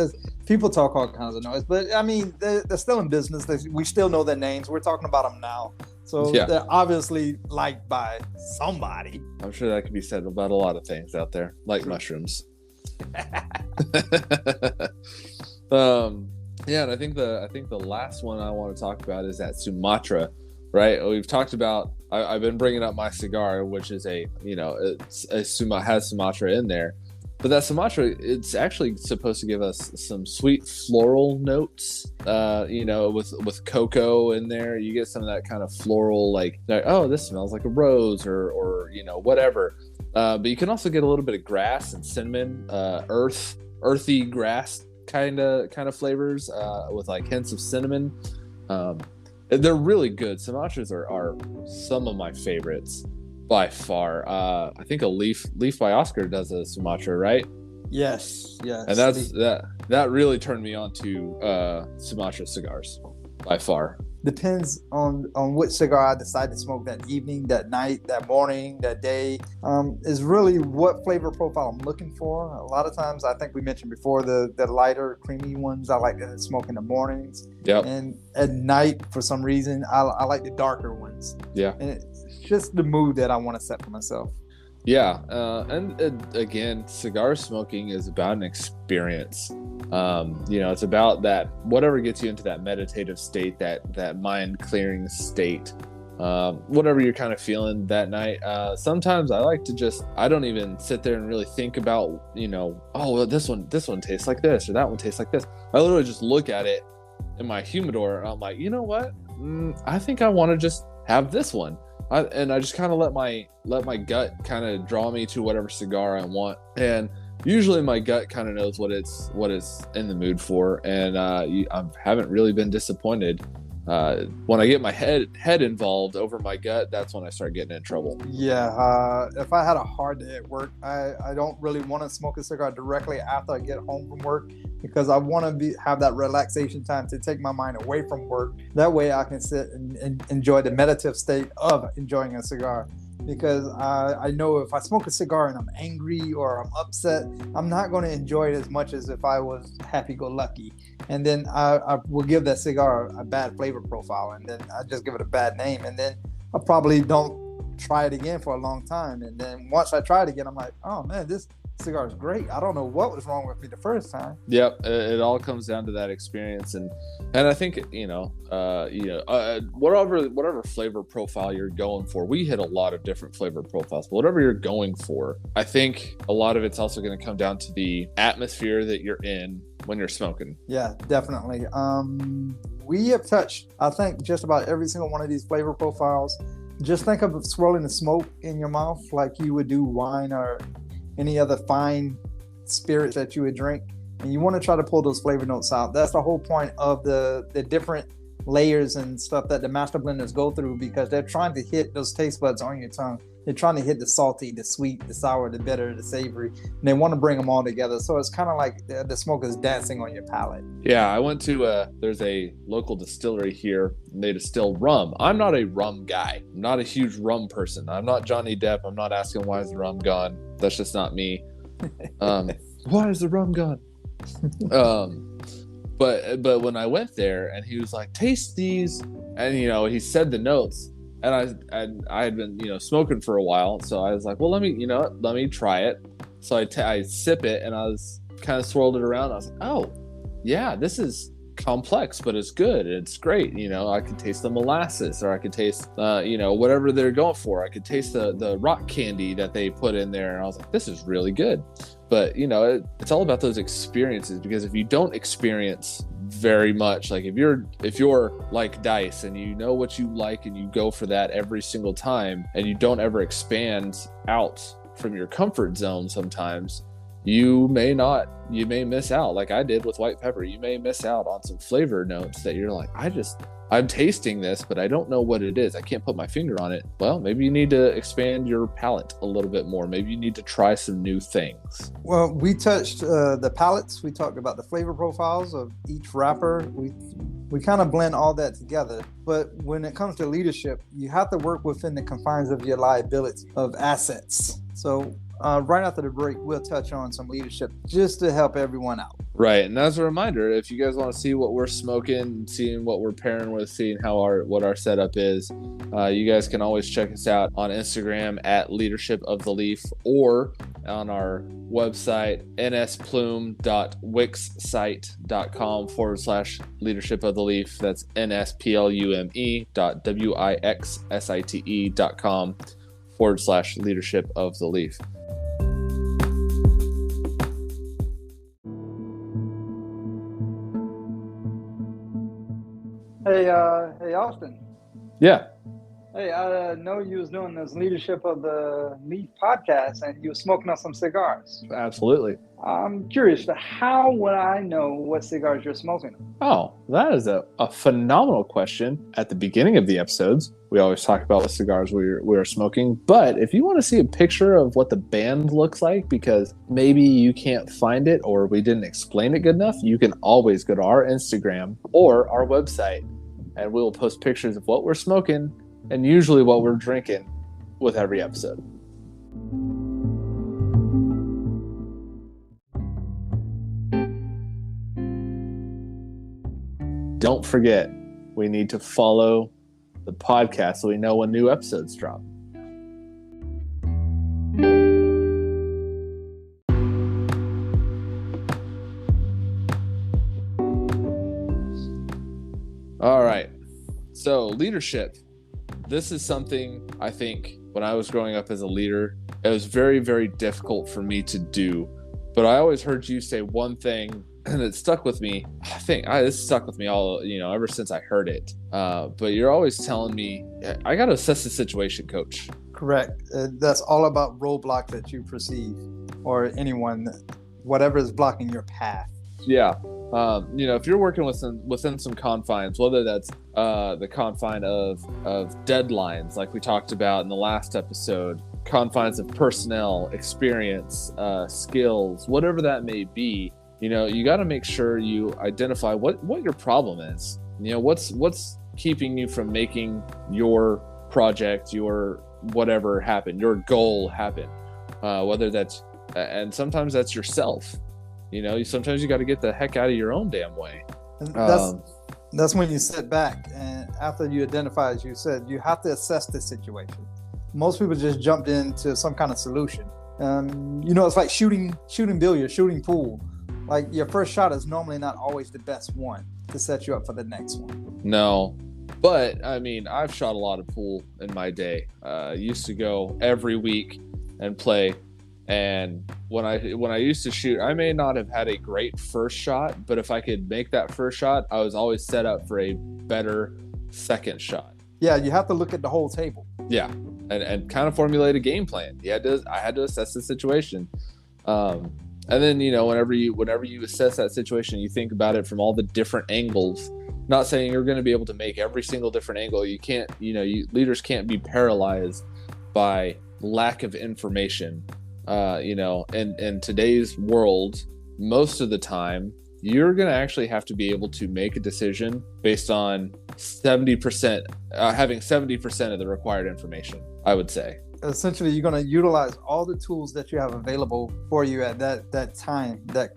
People talk all kinds of noise, but I mean, they're still in business. We still know their names. We're talking about them now. So they're obviously liked by somebody. I'm sure that could be said about a lot of things out there, like mushrooms. And I think the last one I want to talk about is that Sumatra, right? We've talked about, I've been bringing up my cigar, which is has Sumatra in there, but that Sumatra, it's actually supposed to give us some sweet floral notes, with cocoa in there. You get some of that kind of floral, like oh, this smells like a rose or whatever. But you can also get a little bit of grass and cinnamon, earthy grass kind of flavors, with like hints of cinnamon. They're really good. Sumatras are some of my favorites by far. I think a Leaf by Oscar does a Sumatra, right? Yes, yes. And that really turned me on to Sumatra cigars by far. Depends on which cigar I decide to smoke that evening, that night, that morning, that day. Is really what flavor profile I'm looking for. A lot of times, I think we mentioned before the lighter, creamy ones I like to smoke in the mornings. Yep. And at night, for some reason, I like the darker ones. Yeah. And it's just the mood that I want to set for myself. Yeah, and again, cigar smoking is about an experience. It's about that whatever gets you into that meditative state, that mind clearing state, whatever you're kind of feeling that night. Sometimes I like to I don't even sit there and really think about, oh, well, this one tastes like this or that one tastes like this. I literally just look at it in my humidor and I'm like, you know what? I think I want to just have this one. I just kind of let my gut kind of draw me to whatever cigar I want, and usually my gut kind of knows what it's in the mood for, and I haven't really been disappointed. When I get my head involved over my gut, that's when I start getting in trouble. Yeah, if I had a hard day at work, I don't really want to smoke a cigar directly after I get home from work, because I want to have that relaxation time to take my mind away from work. That way I can sit and enjoy the meditative state of enjoying a cigar. Because I know if I smoke a cigar and I'm angry or I'm upset, I'm not going to enjoy it as much as if I was happy-go-lucky. And then I will give that cigar a bad flavor profile, and then I just give it a bad name, and then I probably don't try it again for a long time. And then once I try it again, I'm like, oh man, this cigar is great. I don't know what was wrong with me the first time. Yep, it all comes down to that experience, and I think whatever flavor profile you're going for, we hit a lot of different flavor profiles, but whatever you're going for, I think a lot of it's also going to come down to the atmosphere that you're in when you're smoking. Yeah, definitely. We have touched, I think, just about every single one of these flavor profiles. Just think of swirling the smoke in your mouth like you would do wine or any other fine spirits that you would drink, and you want to try to pull those flavor notes out. That's the whole point of the different layers and stuff that the master blenders go through, because they're trying to hit those taste buds on your tongue. They're trying to hit the salty, the sweet, the sour, the bitter, the savory, and they want to bring them all together. So it's kind of like the smoke is dancing on your palate. Yeah, I went to there's a local distillery here, and they distill rum. I'm not a rum guy. I'm not a huge rum person. I'm not Johnny Depp. I'm not asking why is the rum gone. That's just not me. Why is the rum gone? But when I went there and he was like, taste these, and he said the notes, and I had been smoking for a while, so I was like, well, let me try it. So I sip it, and I was kind of swirled it around. I was like, oh yeah, this is complex, but it's good. It's great. I could taste the molasses, or I could taste whatever they're going for. I could taste the rock candy that they put in there, and I was like, this is really good. But it's all about those experiences, because if you don't experience very much, like if you're like Dice and you know what you like and you go for that every single time, and you don't ever expand out from your comfort zone, sometimes you may miss out, like I did with white pepper. You may miss out on some flavor notes that you're like, I'm tasting this, but I don't know what it is. I can't put my finger on it. Well, maybe you need to expand your palate a little bit more. Maybe you need to try some new things. Well, we touched the palates. We talked about the flavor profiles of each wrapper. We kind of blend all that together. But when it comes to leadership, you have to work within the confines of your liability of assets. So right after the break, we'll touch on some leadership just to help everyone out. Right, and as a reminder, if you guys want to see what we're smoking, seeing what we're pairing with, seeing what our setup is, you guys can always check us out on Instagram at Leadership of the Leaf, or on our website nsplume.wixsite.com/Leadership of the Leaf. That's nsplume.wixsite.com/Leadership of the Leaf. Hey, Austin. Yeah. Hey, I know you was doing this leadership of the Leaf podcast, and you were smoking on some cigars. Absolutely. I'm curious, how would I know what cigars you're smoking? Oh, that is a phenomenal question. At the beginning of the episodes, we always talk about what cigars we are smoking. But if you want to see a picture of what the band looks like, because maybe you can't find it or we didn't explain it good enough, you can always go to our Instagram or our website, and we'll post pictures of what we're smoking and usually what we're drinking with every episode. Don't forget, we need to follow the podcast so we know when new episodes drop. All right. So, leadership. This is something I think when I was growing up as a leader, it was very, very difficult for me to do. But I always heard you say one thing, and it stuck with me. I think this stuck with me all, ever since I heard it. But you're always telling me, I got to assess the situation, coach. Correct. That's all about roadblocks that you perceive, or anyone, whatever is blocking your path. Yeah. If you're working within some confines, whether that's the confine of deadlines, like we talked about in the last episode, confines of personnel, experience, skills, whatever that may be, you got to make sure you identify what your problem is. What's keeping you from making your project, your whatever happen, your goal happen, whether that's, and sometimes that's yourself. Sometimes you got to get the heck out of your own damn way. That's when you sit back, and after you identify, as you said, you have to assess the situation. Most people just jumped into some kind of solution. It's like shooting billiards, shooting pool. Like, your first shot is normally not always the best one to set you up for the next one. No, but I mean, I've shot a lot of pool in my day. Used to go every week and play. And when I used to shoot, I may not have had a great first shot, but if I could make that first shot, I was always set up for a better second shot. Yeah, you have to look at the whole table. Yeah, and kind of formulate a game plan. I had to assess the situation. And then, whenever you assess that situation, you think about it from all the different angles. Not saying you're going to be able to make every single different angle. You can't, leaders can't be paralyzed by lack of information. In today's world, most of the time, you're going to actually have to be able to make a decision based on 70%, having 70% of the required information, I would say. Essentially, you're going to utilize all the tools that you have available for you at that time, that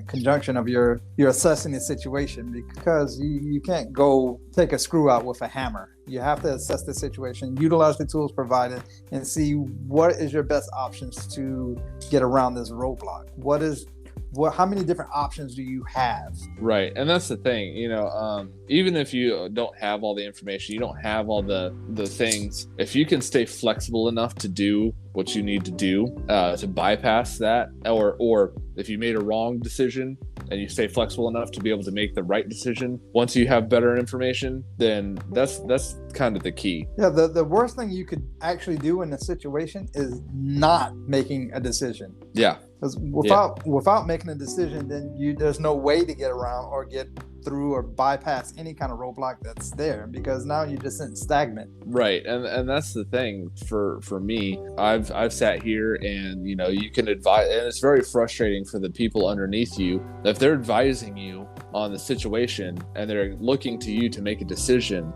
conjunction of your assessing the situation, because you can't go take a screw out with a hammer. You have to assess the situation, utilize the tools provided, and see what is your best options to get around this roadblock. How many different options do you have? Right. And that's the thing, even if you don't have all the information, you don't have all the things, if you can stay flexible enough to do what you need to do, to bypass that, or if you made a wrong decision and you stay flexible enough to be able to make the right decision once you have better information, then that's kind of the key. Yeah, the worst thing you could actually do in a situation is not making a decision. Yeah. Because without making a decision, then there's no way to get around or get through or bypass any kind of roadblock that's there, because now you're just sitting stagnant. Right. And that's the thing for me. I've sat here and you can advise, and it's very frustrating for the people underneath you if they're advising you on the situation and they're looking to you to make a decision,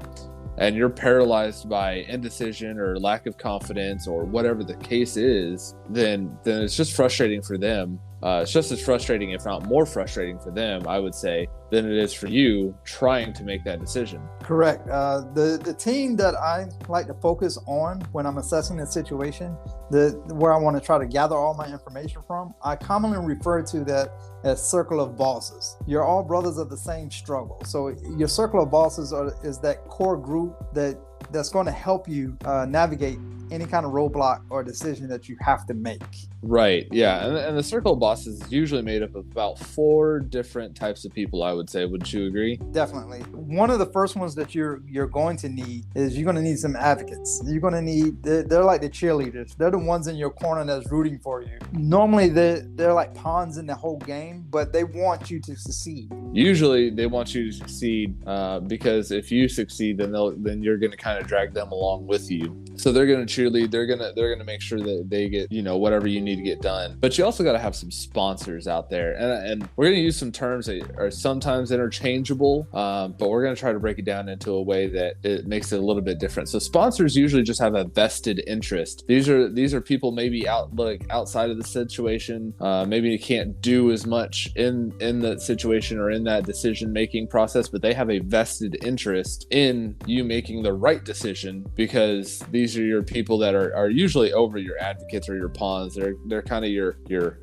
and you're paralyzed by indecision or lack of confidence or whatever the case is, then it's just frustrating for them. It's just as frustrating, if not more frustrating for them, I would say, than it is for you trying to make that decision. Correct. The team that I like to focus on when I'm assessing a situation, where I want to try to gather all my information from, I commonly refer to that as circle of bosses. You're all brothers of the same struggle. So your circle of bosses is that core group that's going to help you navigate any kind of roadblock or decision that you have to make. Right. Yeah. And the circle of bosses is usually made up of about 4 different types of people, I would would say. Wouldn't you agree? Definitely. One of the first ones that you're going to need is you're going to need some advocates. You're going to need, they're like the cheerleaders. They're the ones in your corner that's rooting for you. Normally they're like pawns in the whole game, but they want you to succeed. Usually they want you to succeed because if you succeed, then you're going to kind of drag them along with you. So they're going to cheerlead. They're going to make sure that they get, whatever you need to get done. But you also got to have some sponsors out there. And we're going to use some terms that are sometimes interchangeable, but we're going to try to break it down into a way that it makes it a little bit different. So sponsors usually just have a vested interest. These are people maybe outside of the situation. Maybe you can't do as much in the situation or in that decision-making process, but they have a vested interest in you making the right decision, because these are your people that are usually over your advocates or your pawns. They're kind of your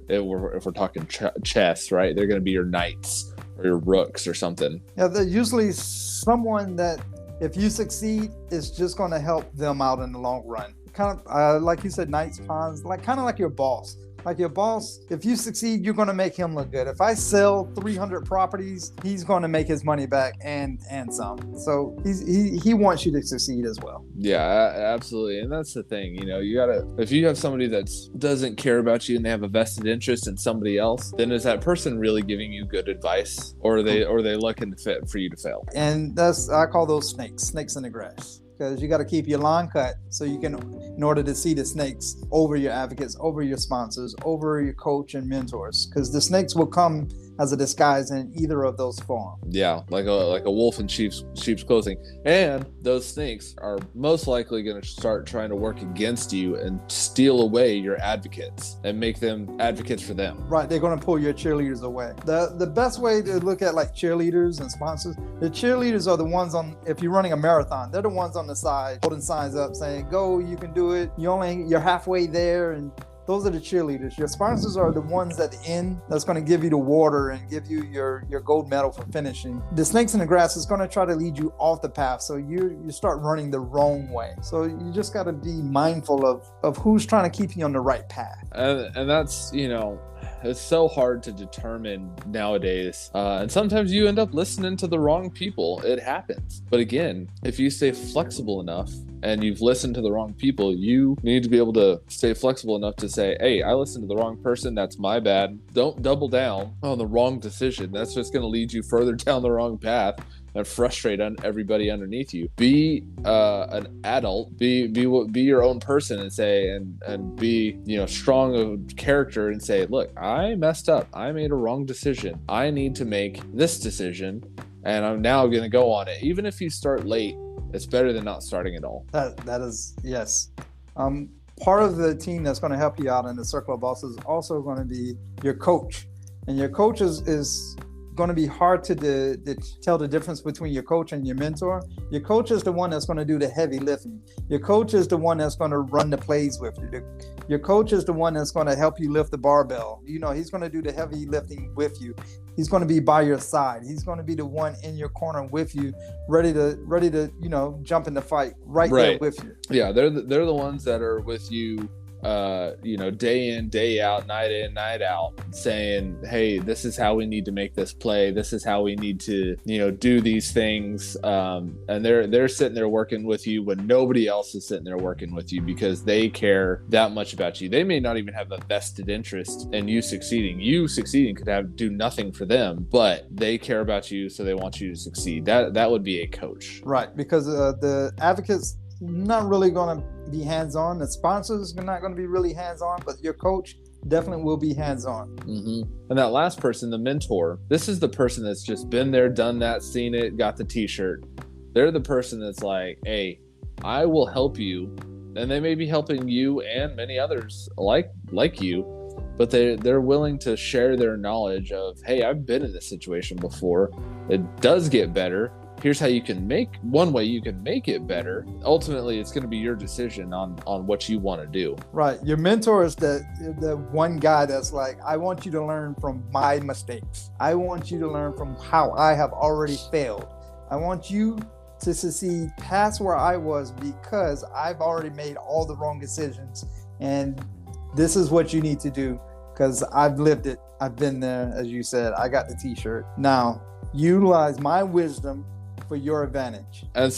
if we're talking chess, right? They're going to be your knights or your rooks or something. Yeah, they're usually someone that if you succeed, it's just going to help them out in the long run. Kind of like you said, knights, pawns, kind of like your boss. Like your boss, if you succeed, you're going to make him look good. If I sell 300 properties, he's going to make his money back and some. So he wants you to succeed as well. Yeah, absolutely. And that's the thing, you gotta, if you have somebody that doesn't care about you and they have a vested interest in somebody else, then is that person really giving you good advice, or are they looking for you to fail? And I call those snakes in the grass. Because you got to keep your lawn cut so you can, in order to see the snakes over your advocates, over your sponsors, over your coach and mentors, because the snakes will come as a disguise in either of those forms. Yeah, like a wolf in sheep's clothing. And those snakes are most likely going to start trying to work against you and steal away your advocates and make them advocates for them. Right, they're going to pull your cheerleaders away. The best way to look at like cheerleaders and sponsors, the cheerleaders are the ones if you're running a marathon, they're the ones on the side holding signs up saying, go, you can do it. You're halfway there, and those are the cheerleaders. Your sponsors are the ones at the end that's going to give you the water and give you your gold medal for finishing. The snakes in the grass is going to try to lead you off the path, so you start running the wrong way. So you just got to be mindful of who's trying to keep you on the right path. And that's, it's so hard to determine nowadays. And sometimes you end up listening to the wrong people. It happens. But again, if you stay flexible enough and you've listened to the wrong people, you need to be able to stay flexible enough to say, hey, I listened to the wrong person. That's my bad. Don't double down on the wrong decision. That's just going to lead you further down the wrong path and frustrate everybody underneath you. Be an adult. Be your own person and say and be strong of character and say, look, I messed up. I made a wrong decision. I need to make this decision, and I'm now going to go on it. Even if you start late, it's better than not starting at all. That is, yes. Part of the team that's going to help you out in the circle of bosses is also going to be your coach, and your coach is going to be hard to tell the difference between your coach and your mentor. Your coach is the one that's going to do the heavy lifting. Your coach is the one that's going to run the plays with you. Your coach is the one that's going to help you lift the barbell. He's going to do the heavy lifting with you. He's going to be by your side. He's going to be the one in your corner with you, ready to jump in the fight right there with you. Yeah, they're the ones that are with you day in, day out, night in, night out, saying, hey, this is how we need to make this play. This is how we need to, do these things. And they're sitting there working with you when nobody else is sitting there working with you, because they care that much about you. They may not even have a vested interest in you succeeding. You succeeding could do nothing for them, but they care about you, so they want you to succeed. That would be a coach. Right, because the advocates not really going to be hands-on. The sponsors are not going to be really hands-on, but your coach definitely will be hands-on. Mm-hmm. And that last person, the mentor, this is the person that's just been there, done that, seen it, got the t-shirt. They're the person that's like, hey, I will help you. And they may be helping you and many others like you, but they're willing to share their knowledge of, hey, I've been in this situation before. It does get better. Here's how one way you can make it better. Ultimately, it's going to be your decision on what you want to do. Right. Your mentor is the one guy that's like, I want you to learn from my mistakes. I want you to learn from how I have already failed. I want you to succeed past where I was, because I've already made all the wrong decisions. And this is what you need to do. because I've lived it. I've been there, as you said. I got the T-shirt. Now, utilize my wisdom for your advantage. And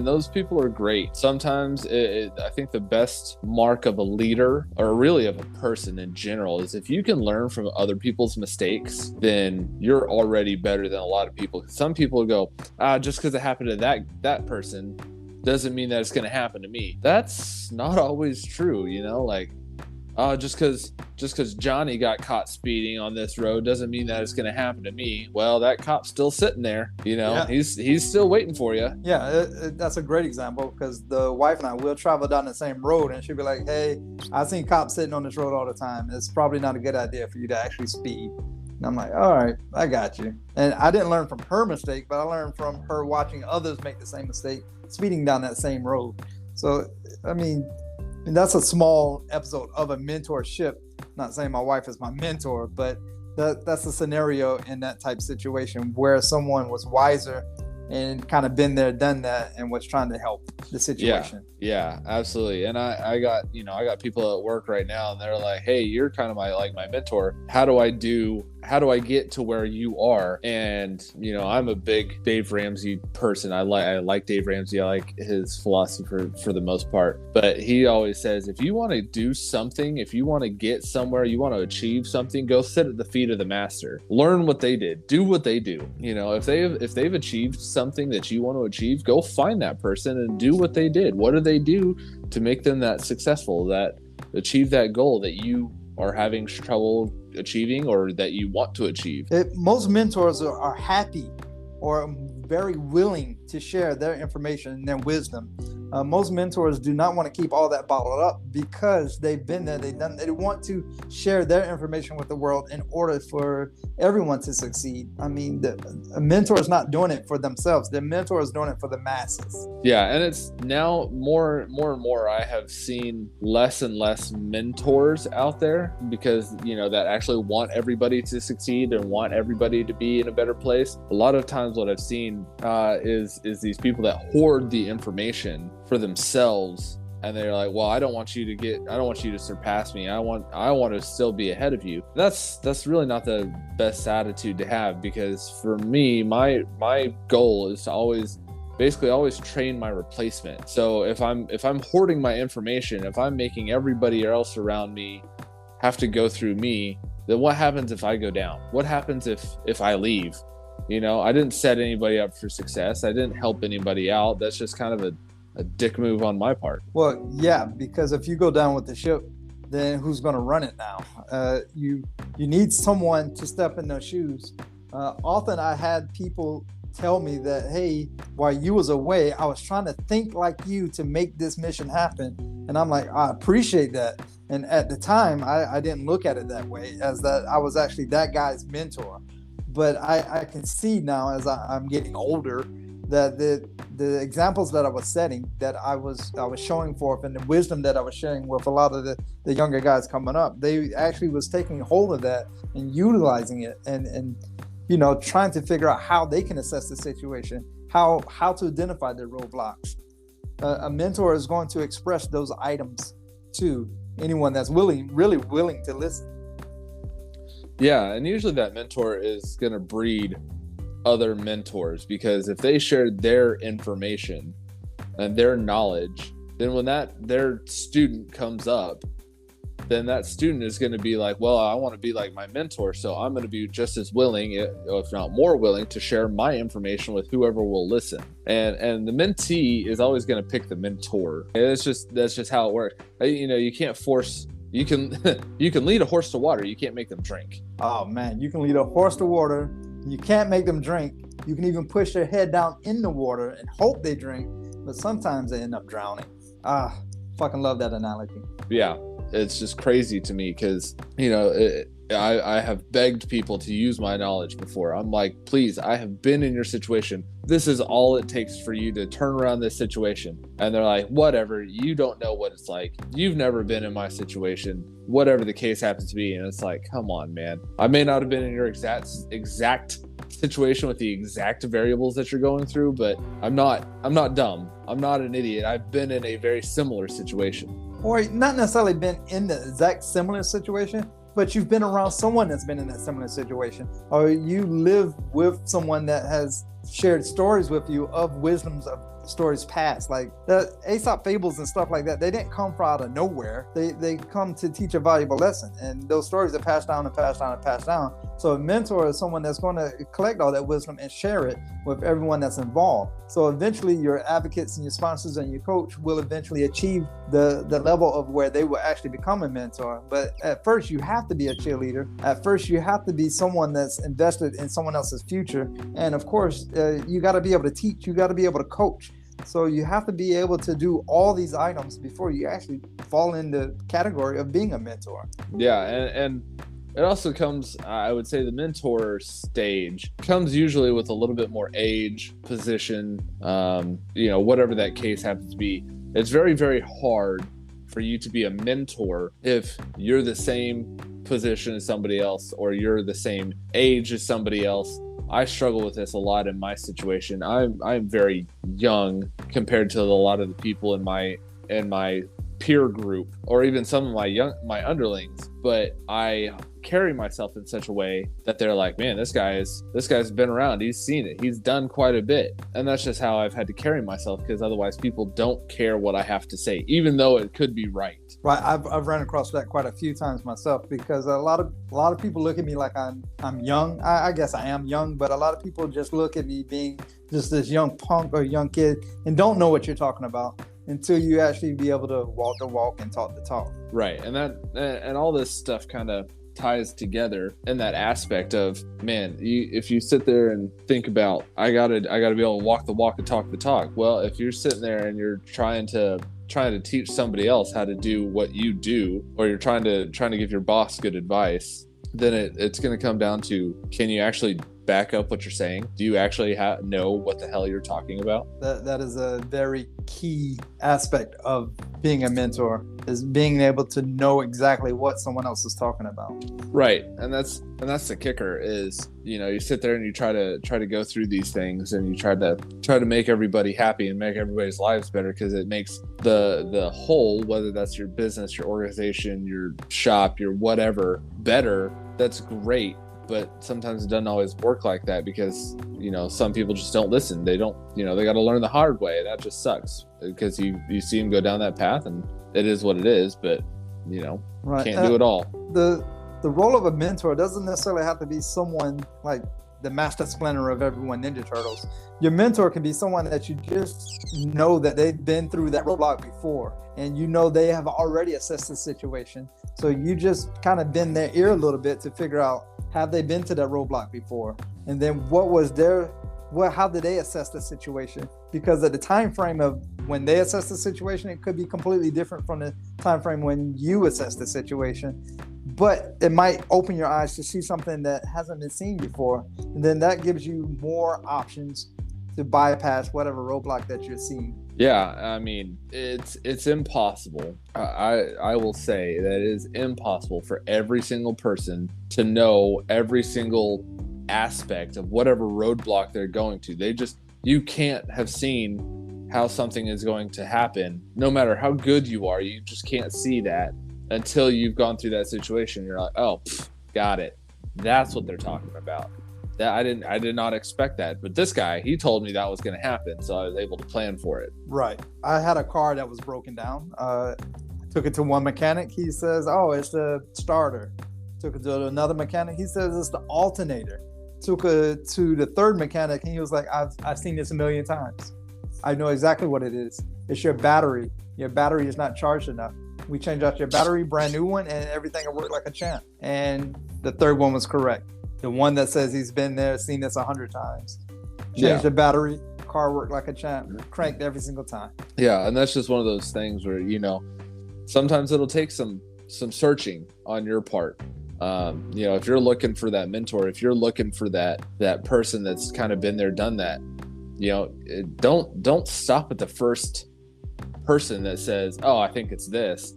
those people are great. Sometimes I think the best mark of a leader, or really of a person in general, is if you can learn from other people's mistakes, then you're already better than a lot of people. Some people go, just because it happened to that person doesn't mean that it's going to happen to me. That's not always true, like, just because Johnny got caught speeding on this road doesn't mean that it's going to happen to me. Well, that cop's still sitting there, Yeah. He's still waiting for you. Yeah, that's a great example, because the wife and I will travel down the same road, and she'll be like, hey, I've seen cops sitting on this road all the time. It's probably not a good idea for you to actually speed. And I'm like, all right, I got you. And I didn't learn from her mistake, but I learned from her watching others make the same mistake, speeding down that same road. So, I mean, that's a small episode of a mentorship. Not saying my wife is my mentor, but that's a scenario in that type of situation where someone was wiser and kind of been there, done that, and was trying to help the situation. Yeah, absolutely. And I got people at work right now, and they're like, hey, you're kind of my mentor. How do I get to where you are? And I'm a big Dave Ramsey person. I like Dave Ramsey. I like his philosophy for the most part. But he always says, if you want to do something, if you want to get somewhere, you want to achieve something, go sit at the feet of the master. Learn what they did. Do what they do. If they've achieved something that you want to achieve, go find that person and do what they did. What do they do to make them that successful, that achieve that goal that you are having trouble achieving or that you want to achieve? Most mentors are happy or very willing to share their information and their wisdom. Most mentors do not want to keep all that bottled up, because they've been there, they want to share their information with the world in order for everyone to succeed. I mean, a mentor is not doing it for themselves. The mentor is doing it for the masses. Yeah, and it's now more and more I have seen less and less mentors out there, because that actually want everybody to succeed and want everybody to be in a better place. A lot of times what I've seen is these people that hoard the information for themselves, and they're like, well, I don't want you to surpass me. I want to still be ahead of you. That's really not the best attitude to have, because for me, my goal is to always train my replacement. So if I'm hoarding my information, if I'm making everybody else around me have to go through me, then what happens if I go down? What happens if I leave? I didn't set anybody up for success. I didn't help anybody out. That's just kind of a dick move on my part. Well, yeah, because if you go down with the ship, then who's going to run it now? You need someone to step in those shoes. Often I had people tell me that, hey, while you was away, I was trying to think like you to make this mission happen. And I'm like, I appreciate that. And at the time, I didn't look at it that way, as that I was actually that guy's mentor. But I can see now, as I'm getting older, that the examples that I was setting, that I was showing forth, and the wisdom that I was sharing with a lot of the younger guys coming up, they actually was taking hold of that and utilizing it, and trying to figure out how they can assess the situation, how to identify their roadblocks. A mentor is going to express those items to anyone that's really willing to listen. Yeah, and usually that mentor is going to breed other mentors, because if they share their information and their knowledge, then when their student comes up, then that student is going to be like, well, I want to be like my mentor, so I'm going to be just as willing, if not more willing, to share my information with whoever will listen. And the mentee is always going to pick the mentor. That's just how it works. You can't force. You can lead a horse to water. You can't make them drink. Oh man, you can lead a horse to water. You can't make them drink. You can even push their head down in the water and hope they drink, but sometimes they end up drowning. Fucking love that analogy. Yeah, it's just crazy to me, because I have begged people to use my knowledge before. I'm like, please, I have been in your situation. This is all it takes for you to turn around this situation. And they're like, whatever, you don't know what it's like. You've never been in my situation, whatever the case happens to be. And it's like, come on, man. I may not have been in your exact situation with the exact variables that you're going through, but I'm not dumb. I'm not an idiot. I've been in a very similar situation. Or not necessarily been in the exact similar situation, but you've been around someone that's been in that similar situation, or you live with someone that has shared stories with you of wisdoms of stories past, like the Aesop fables and stuff like that. They didn't come from out of nowhere. They come to teach a valuable lesson, and those stories are passed down and passed down and passed down. So a mentor is someone that's going to collect all that wisdom and share it with everyone that's involved. So eventually your advocates and your sponsors and your coach will eventually achieve the level of where they will actually become a mentor. But at first you have to be a cheerleader. At first you have to be someone that's invested in someone else's future. And of course, you got to be able to teach, you got to be able to coach. So you have to be able to do all these items before you actually fall in the category of being a mentor. Yeah, and it also comes, I would say the mentor stage comes usually with a little bit more age, position, whatever that case happens to be. It's very, very hard for you to be a mentor if you're the same position as somebody else or you're the same age as somebody else. I struggle with this a lot in my situation. I'm very young compared to a lot of the people in my peer group, or even some of my underlings, but I carry myself in such a way that they're like, man, this guy's been around, he's seen it, he's done quite a bit. And that's just how I've had to carry myself, because otherwise people don't care what I have to say, even though it could be right. Right. I've run across that quite a few times myself, because a lot of people look at me like I'm young. I guess I am young, but a lot of people just look at me being just this young punk or young kid and don't know what you're talking about until you actually be able to walk the walk and talk the talk. Right. And all this stuff kind of ties together in that aspect of, man, if you sit there and think about, I gotta be able to walk the walk and talk the talk. Well, if you're sitting there and you're trying to teach somebody else how to do what you do, or you're trying to give your boss good advice, then it's going to come down to, can you actually back up what you're saying? Do you actually know what the hell you're talking about? That is a very key aspect of being a mentor, is being able to know exactly what someone else is talking about. Right. And that's the kicker, is, you sit there and you try to go through these things, and you try to make everybody happy and make everybody's lives better, because it makes the whole, whether that's your business, your organization, your shop, your whatever, better. That's great. But sometimes it doesn't always work like that, because some people just don't listen. They don't, they got to learn the hard way. That just sucks, because you see them go down that path, and it is what it is. But right. Can't do it all. The role of a mentor doesn't necessarily have to be someone like the master splinter of everyone Ninja Turtles. Your mentor can be someone that you just know that they've been through that roadblock before, and they have already assessed the situation. So you just kind of bend their ear a little bit to figure out, have they been to that roadblock before? And then how did they assess the situation? Because at the time frame of when they assess the situation, it could be completely different from the time frame when you assess the situation. But it might open your eyes to see something that hasn't been seen before. And then that gives you more options to bypass whatever roadblock that you're seeing. Yeah, I mean, it's impossible. I will say that it is impossible for every single person to know every single aspect of whatever roadblock they're going to. You can't have seen how something is going to happen. No matter how good you are, you just can't see that until you've gone through that situation. You're like, oh, got it. That's what they're talking about. That I did not expect that, but this guy, he told me that was going to happen, so I was able to plan for it. Right. I had a car that was broken down. Took it to one mechanic. He says, oh, it's the starter. Took it to another mechanic. He says it's the alternator. Took it to the third mechanic, and he was like, I've seen this a million times. I know exactly what it is. It's your battery. Your battery is not charged enough. We changed out your battery, brand new one, and everything will work like a champ. And the third one was correct. The one that says he's been there, seen this 100 times. Changed the battery, car worked like a champ, cranked every single time. Yeah, and that's just one of those things where, sometimes it'll take some searching on your part. If you're looking for that mentor, if you're looking for that person that's kind of been there, done that, don't stop at the first person that says, oh, I think it's this.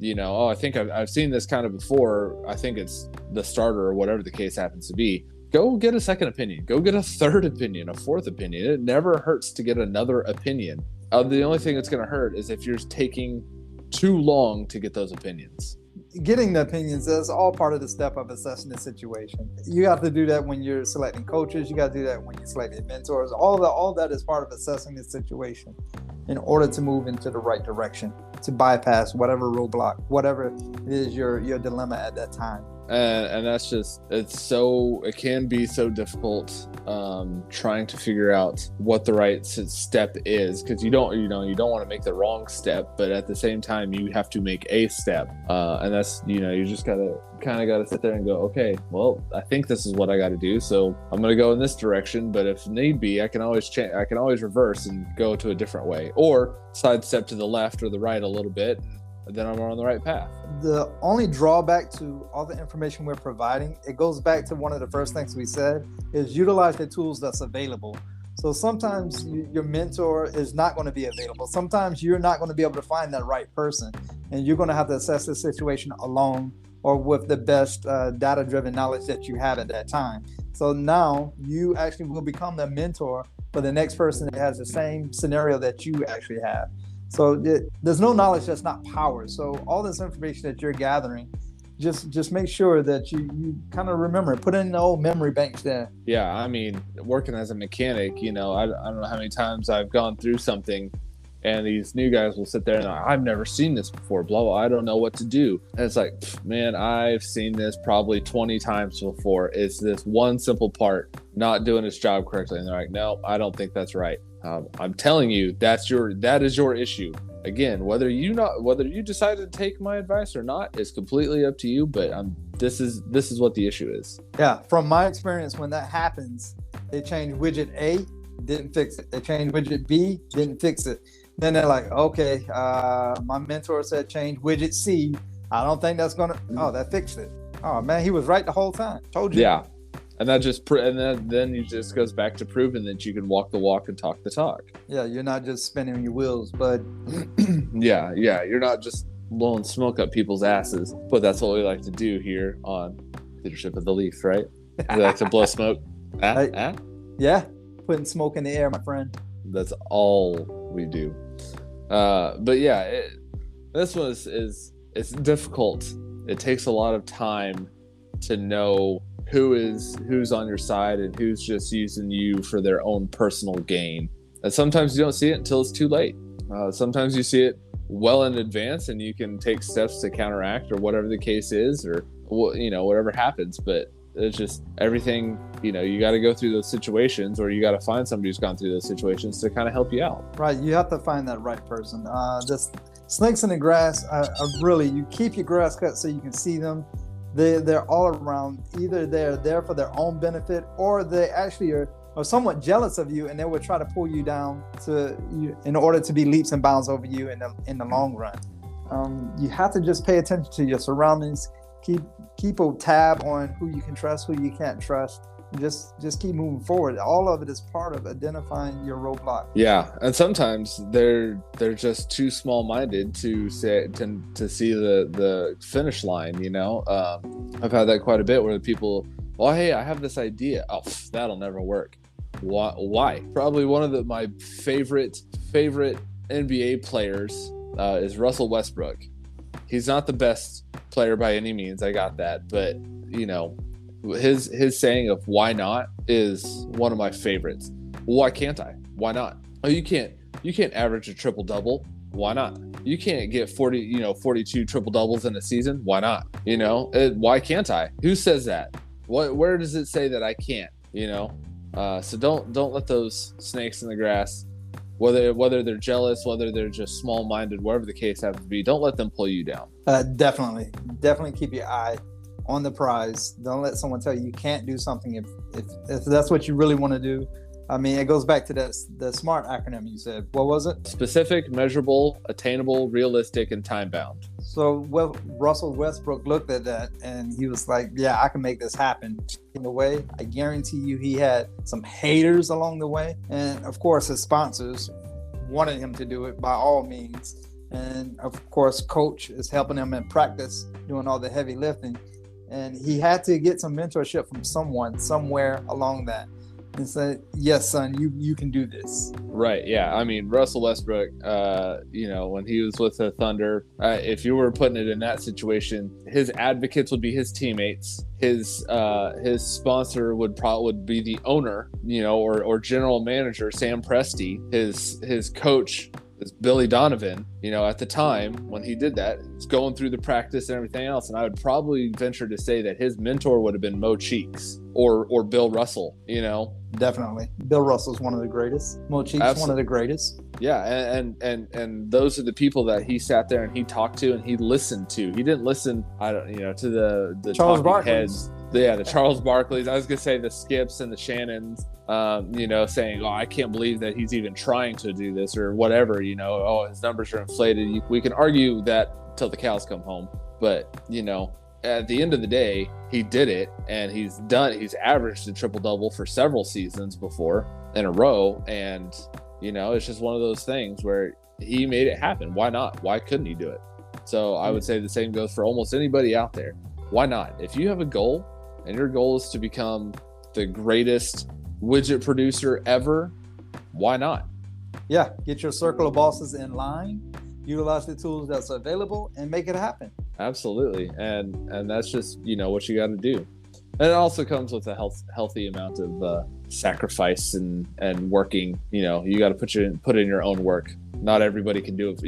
I think I've seen this kind of before. I think it's the starter, or whatever the case happens to be. Go get a second opinion. Go get a third opinion, a fourth opinion. It never hurts to get another opinion. The only thing that's going to hurt is if you're taking too long to get those opinions. getting the opinions is all part of the step of assessing the situation. You have to do that when you're selecting coaches. You got to do that when you're selecting mentors. All that is part of assessing the situation in order to move into the right direction, to bypass whatever roadblock, whatever it is your dilemma at that time. And that's just, it can be so difficult trying to figure out what the right step is, because you don't want to make the wrong step, but at the same time you have to make a step, and that's, you just gotta sit there and go, okay, well, I think this is what I got to do, so I'm gonna go in this direction, but if need be, I can always change, I can always reverse and go to a different way, or sidestep to the left or the right a little bit, and then I'm on the right path. The only drawback to all the information we're providing, it goes back to one of the first things we said, is utilize the tools that's available. So sometimes your mentor is not going to be available. Sometimes you're not going to be able to find that right person, and you're going to have to assess the situation alone or with the best data-driven knowledge that you have at that time. So now you actually will become the mentor for the next person that has the same scenario that you actually have. So there's no knowledge that's not power. So all this information that you're gathering, just make sure that you kind of remember it. Put it in the old memory banks there. Yeah, I mean, working as a mechanic, I don't know how many times I've gone through something and these new guys will sit there and I've never seen this before, blah, blah, I don't know what to do. And it's like, man, I've seen this probably 20 times before. It's this one simple part not doing its job correctly. And they're like, no, I don't think that's right. I'm telling you, that is your issue. Again, whether you decide to take my advice or not is completely up to you. But this is what the issue is. Yeah, from my experience, when that happens, they change widget A, didn't fix it. They change widget B, didn't fix it. Then they're like, okay, my mentor said change widget C. I don't think that's gonna. Oh, that fixed it. Oh man, he was right the whole time. Told you. Yeah. And that just then you just goes back to proving that you can walk the walk and talk the talk. Yeah, you're not just spinning your wheels, but yeah, you're not just blowing smoke up people's asses. But that's what we like to do here on Leadership of the Leaf, right? We like to blow smoke. Yeah, putting smoke in the air, my friend. That's all we do. But yeah, this one it's difficult. It takes a lot of time to know who's on your side and who's just using you for their own personal gain. And sometimes you don't see it until it's too late. Sometimes you see it well in advance and you can take steps to counteract or whatever the case is, or whatever happens. But it's just everything, you got to go through those situations, or you got to find somebody who's gone through those situations to kind of help you out. Right. You have to find that right person. Just snakes in the grass, you keep your grass cut so you can see them. They're all around. Either they're there for their own benefit, or they actually are somewhat jealous of you, and they will try to pull you down in order to be leaps and bounds over you in the long run. You have to just pay attention to your surroundings. Keep a tab on who you can trust, who you can't trust. Just keep moving forward. All of it is part of identifying your roadblock. Yeah, and sometimes they're just too small-minded to see the finish line. I've had that quite a bit where people, well, hey, I have this idea. Oh, that'll never work. Why? Probably one of my favorite NBA players is Russell Westbrook. He's not the best player by any means. I got that, but his saying of "why not" is one of my favorites. Why can't I? Why not? Oh, you can't average a triple double. Why not? You can't get 42 triple doubles in a season. Why not? Why can't I? Who says that? Where does it say that I can't? So don't let those snakes in the grass, whether they're jealous, whether they're just small-minded, whatever the case happens to be, don't let them pull you down. Definitely keep your eye on the prize. Don't let someone tell you can't do something if that's what you really want to do. I mean, it goes back to the SMART acronym you said. What was it? Specific, measurable, attainable, realistic, and time-bound. So Russell Westbrook looked at that and he was like, yeah, I can make this happen. In a way, I guarantee you he had some haters along the way. And of course, his sponsors wanted him to do it by all means. And of course, coach is helping him in practice, doing all the heavy lifting. And he had to get some mentorship from someone, somewhere along that. and say, yes, son, you can do this. Right. Yeah. I mean, Russell Westbrook, when he was with the Thunder, if you were putting it in that situation, his advocates would be his teammates. His sponsor would be the owner, or general manager, Sam Presti. His coach is Billy Donovan, at the time when he did that. It's going through the practice and everything else. And I would probably venture to say that his mentor would have been Mo Cheeks or Bill Russell, Definitely. Bill Russell's one of the greatest. Mo Cheeks, one of the greatest. Yeah, and those are the people that he sat there and he talked to and he listened to. He didn't listen, to the Charles talking heads. The Charles Barkleys. I was gonna say the Skips and the Shannons. Saying, "Oh, I can't believe that he's even trying to do this," or whatever. Oh, his numbers are inflated. We can argue that till the cows come home, but at the end of the day, he did it, and he's averaged a triple-double for several seasons before in a row, and it's just one of those things where he made it happen. Why not? Why couldn't he do it? So I would say the same goes for almost anybody out there. Why not? If you have a goal and your goal is to become the greatest widget producer ever, why not? Yeah, get your circle of bosses in line, utilize the tools that's available, and make it happen. Absolutely, and that's just what you got to do. And it also comes with a healthy amount of sacrifice and working. You got to put in your own work. Not everybody can do it.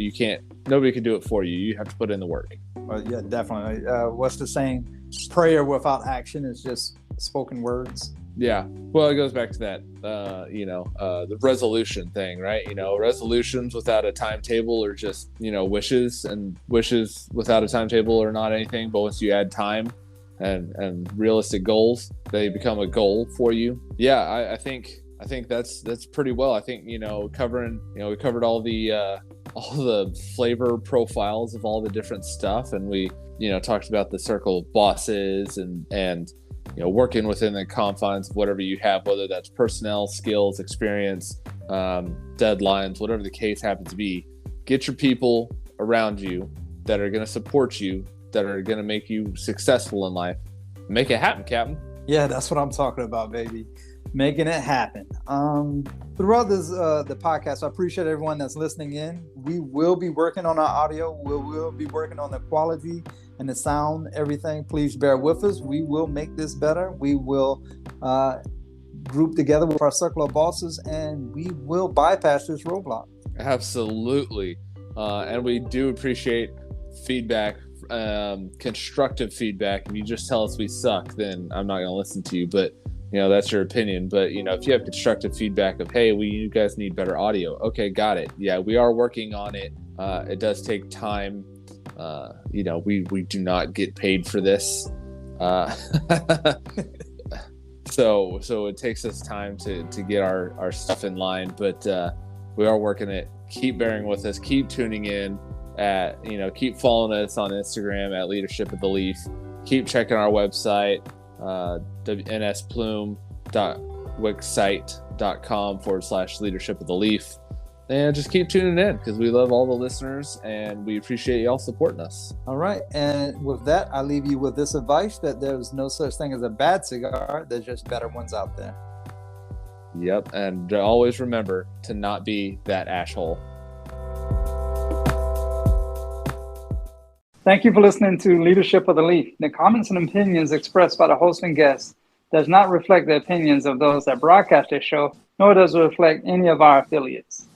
Nobody can do it for you. You have to put in the work. Yeah, definitely. What's the saying? Prayer without action is just spoken words. Yeah. Well, it goes back to that, the resolution thing, right? Resolutions without a timetable are just, wishes, and wishes without a timetable are not anything. But once you add time and realistic goals, they become a goal for you. Yeah, I think that's pretty well. I think, we covered all the flavor profiles of all the different stuff, and we, talked about the circle of bosses and working within the confines of whatever you have, whether that's personnel, skills, experience, deadlines, whatever the case happens to be. Get your people around you that are going to support you, that are going to make you successful in life. Make it happen, Captain. Yeah, that's what I'm talking about, baby. Making it happen. Throughout this the podcast, I appreciate everyone that's listening in. We will be working on our audio. We will be working on the quality and the sound, everything. Please bear with us. We will make this better. We will group together with our circle of bosses, and we will bypass this roadblock. Absolutely. And we do appreciate feedback, constructive feedback. If you just tell us we suck, then I'm not going to listen to you. But that's your opinion. But if you have constructive feedback of, hey, you guys need better audio. Okay, got it. Yeah, we are working on it. It does take time. We do not get paid for this. So it takes us time to get our stuff in line, but we are working it. Keep bearing with us. Keep tuning in keep following us on Instagram at Leadership of the Leaf. Keep checking our website, nsplume.wixsite.com/Leadership of the Leaf. And just keep tuning in because we love all the listeners and we appreciate y'all supporting us. All right. And with that, I leave you with this advice that there's no such thing as a bad cigar. There's just better ones out there. Yep. And always remember to not be that asshole. Thank you for listening to Leadership of the Leaf. The comments and opinions expressed by the host and guests does not reflect the opinions of those that broadcast this show, nor does it reflect any of our affiliates.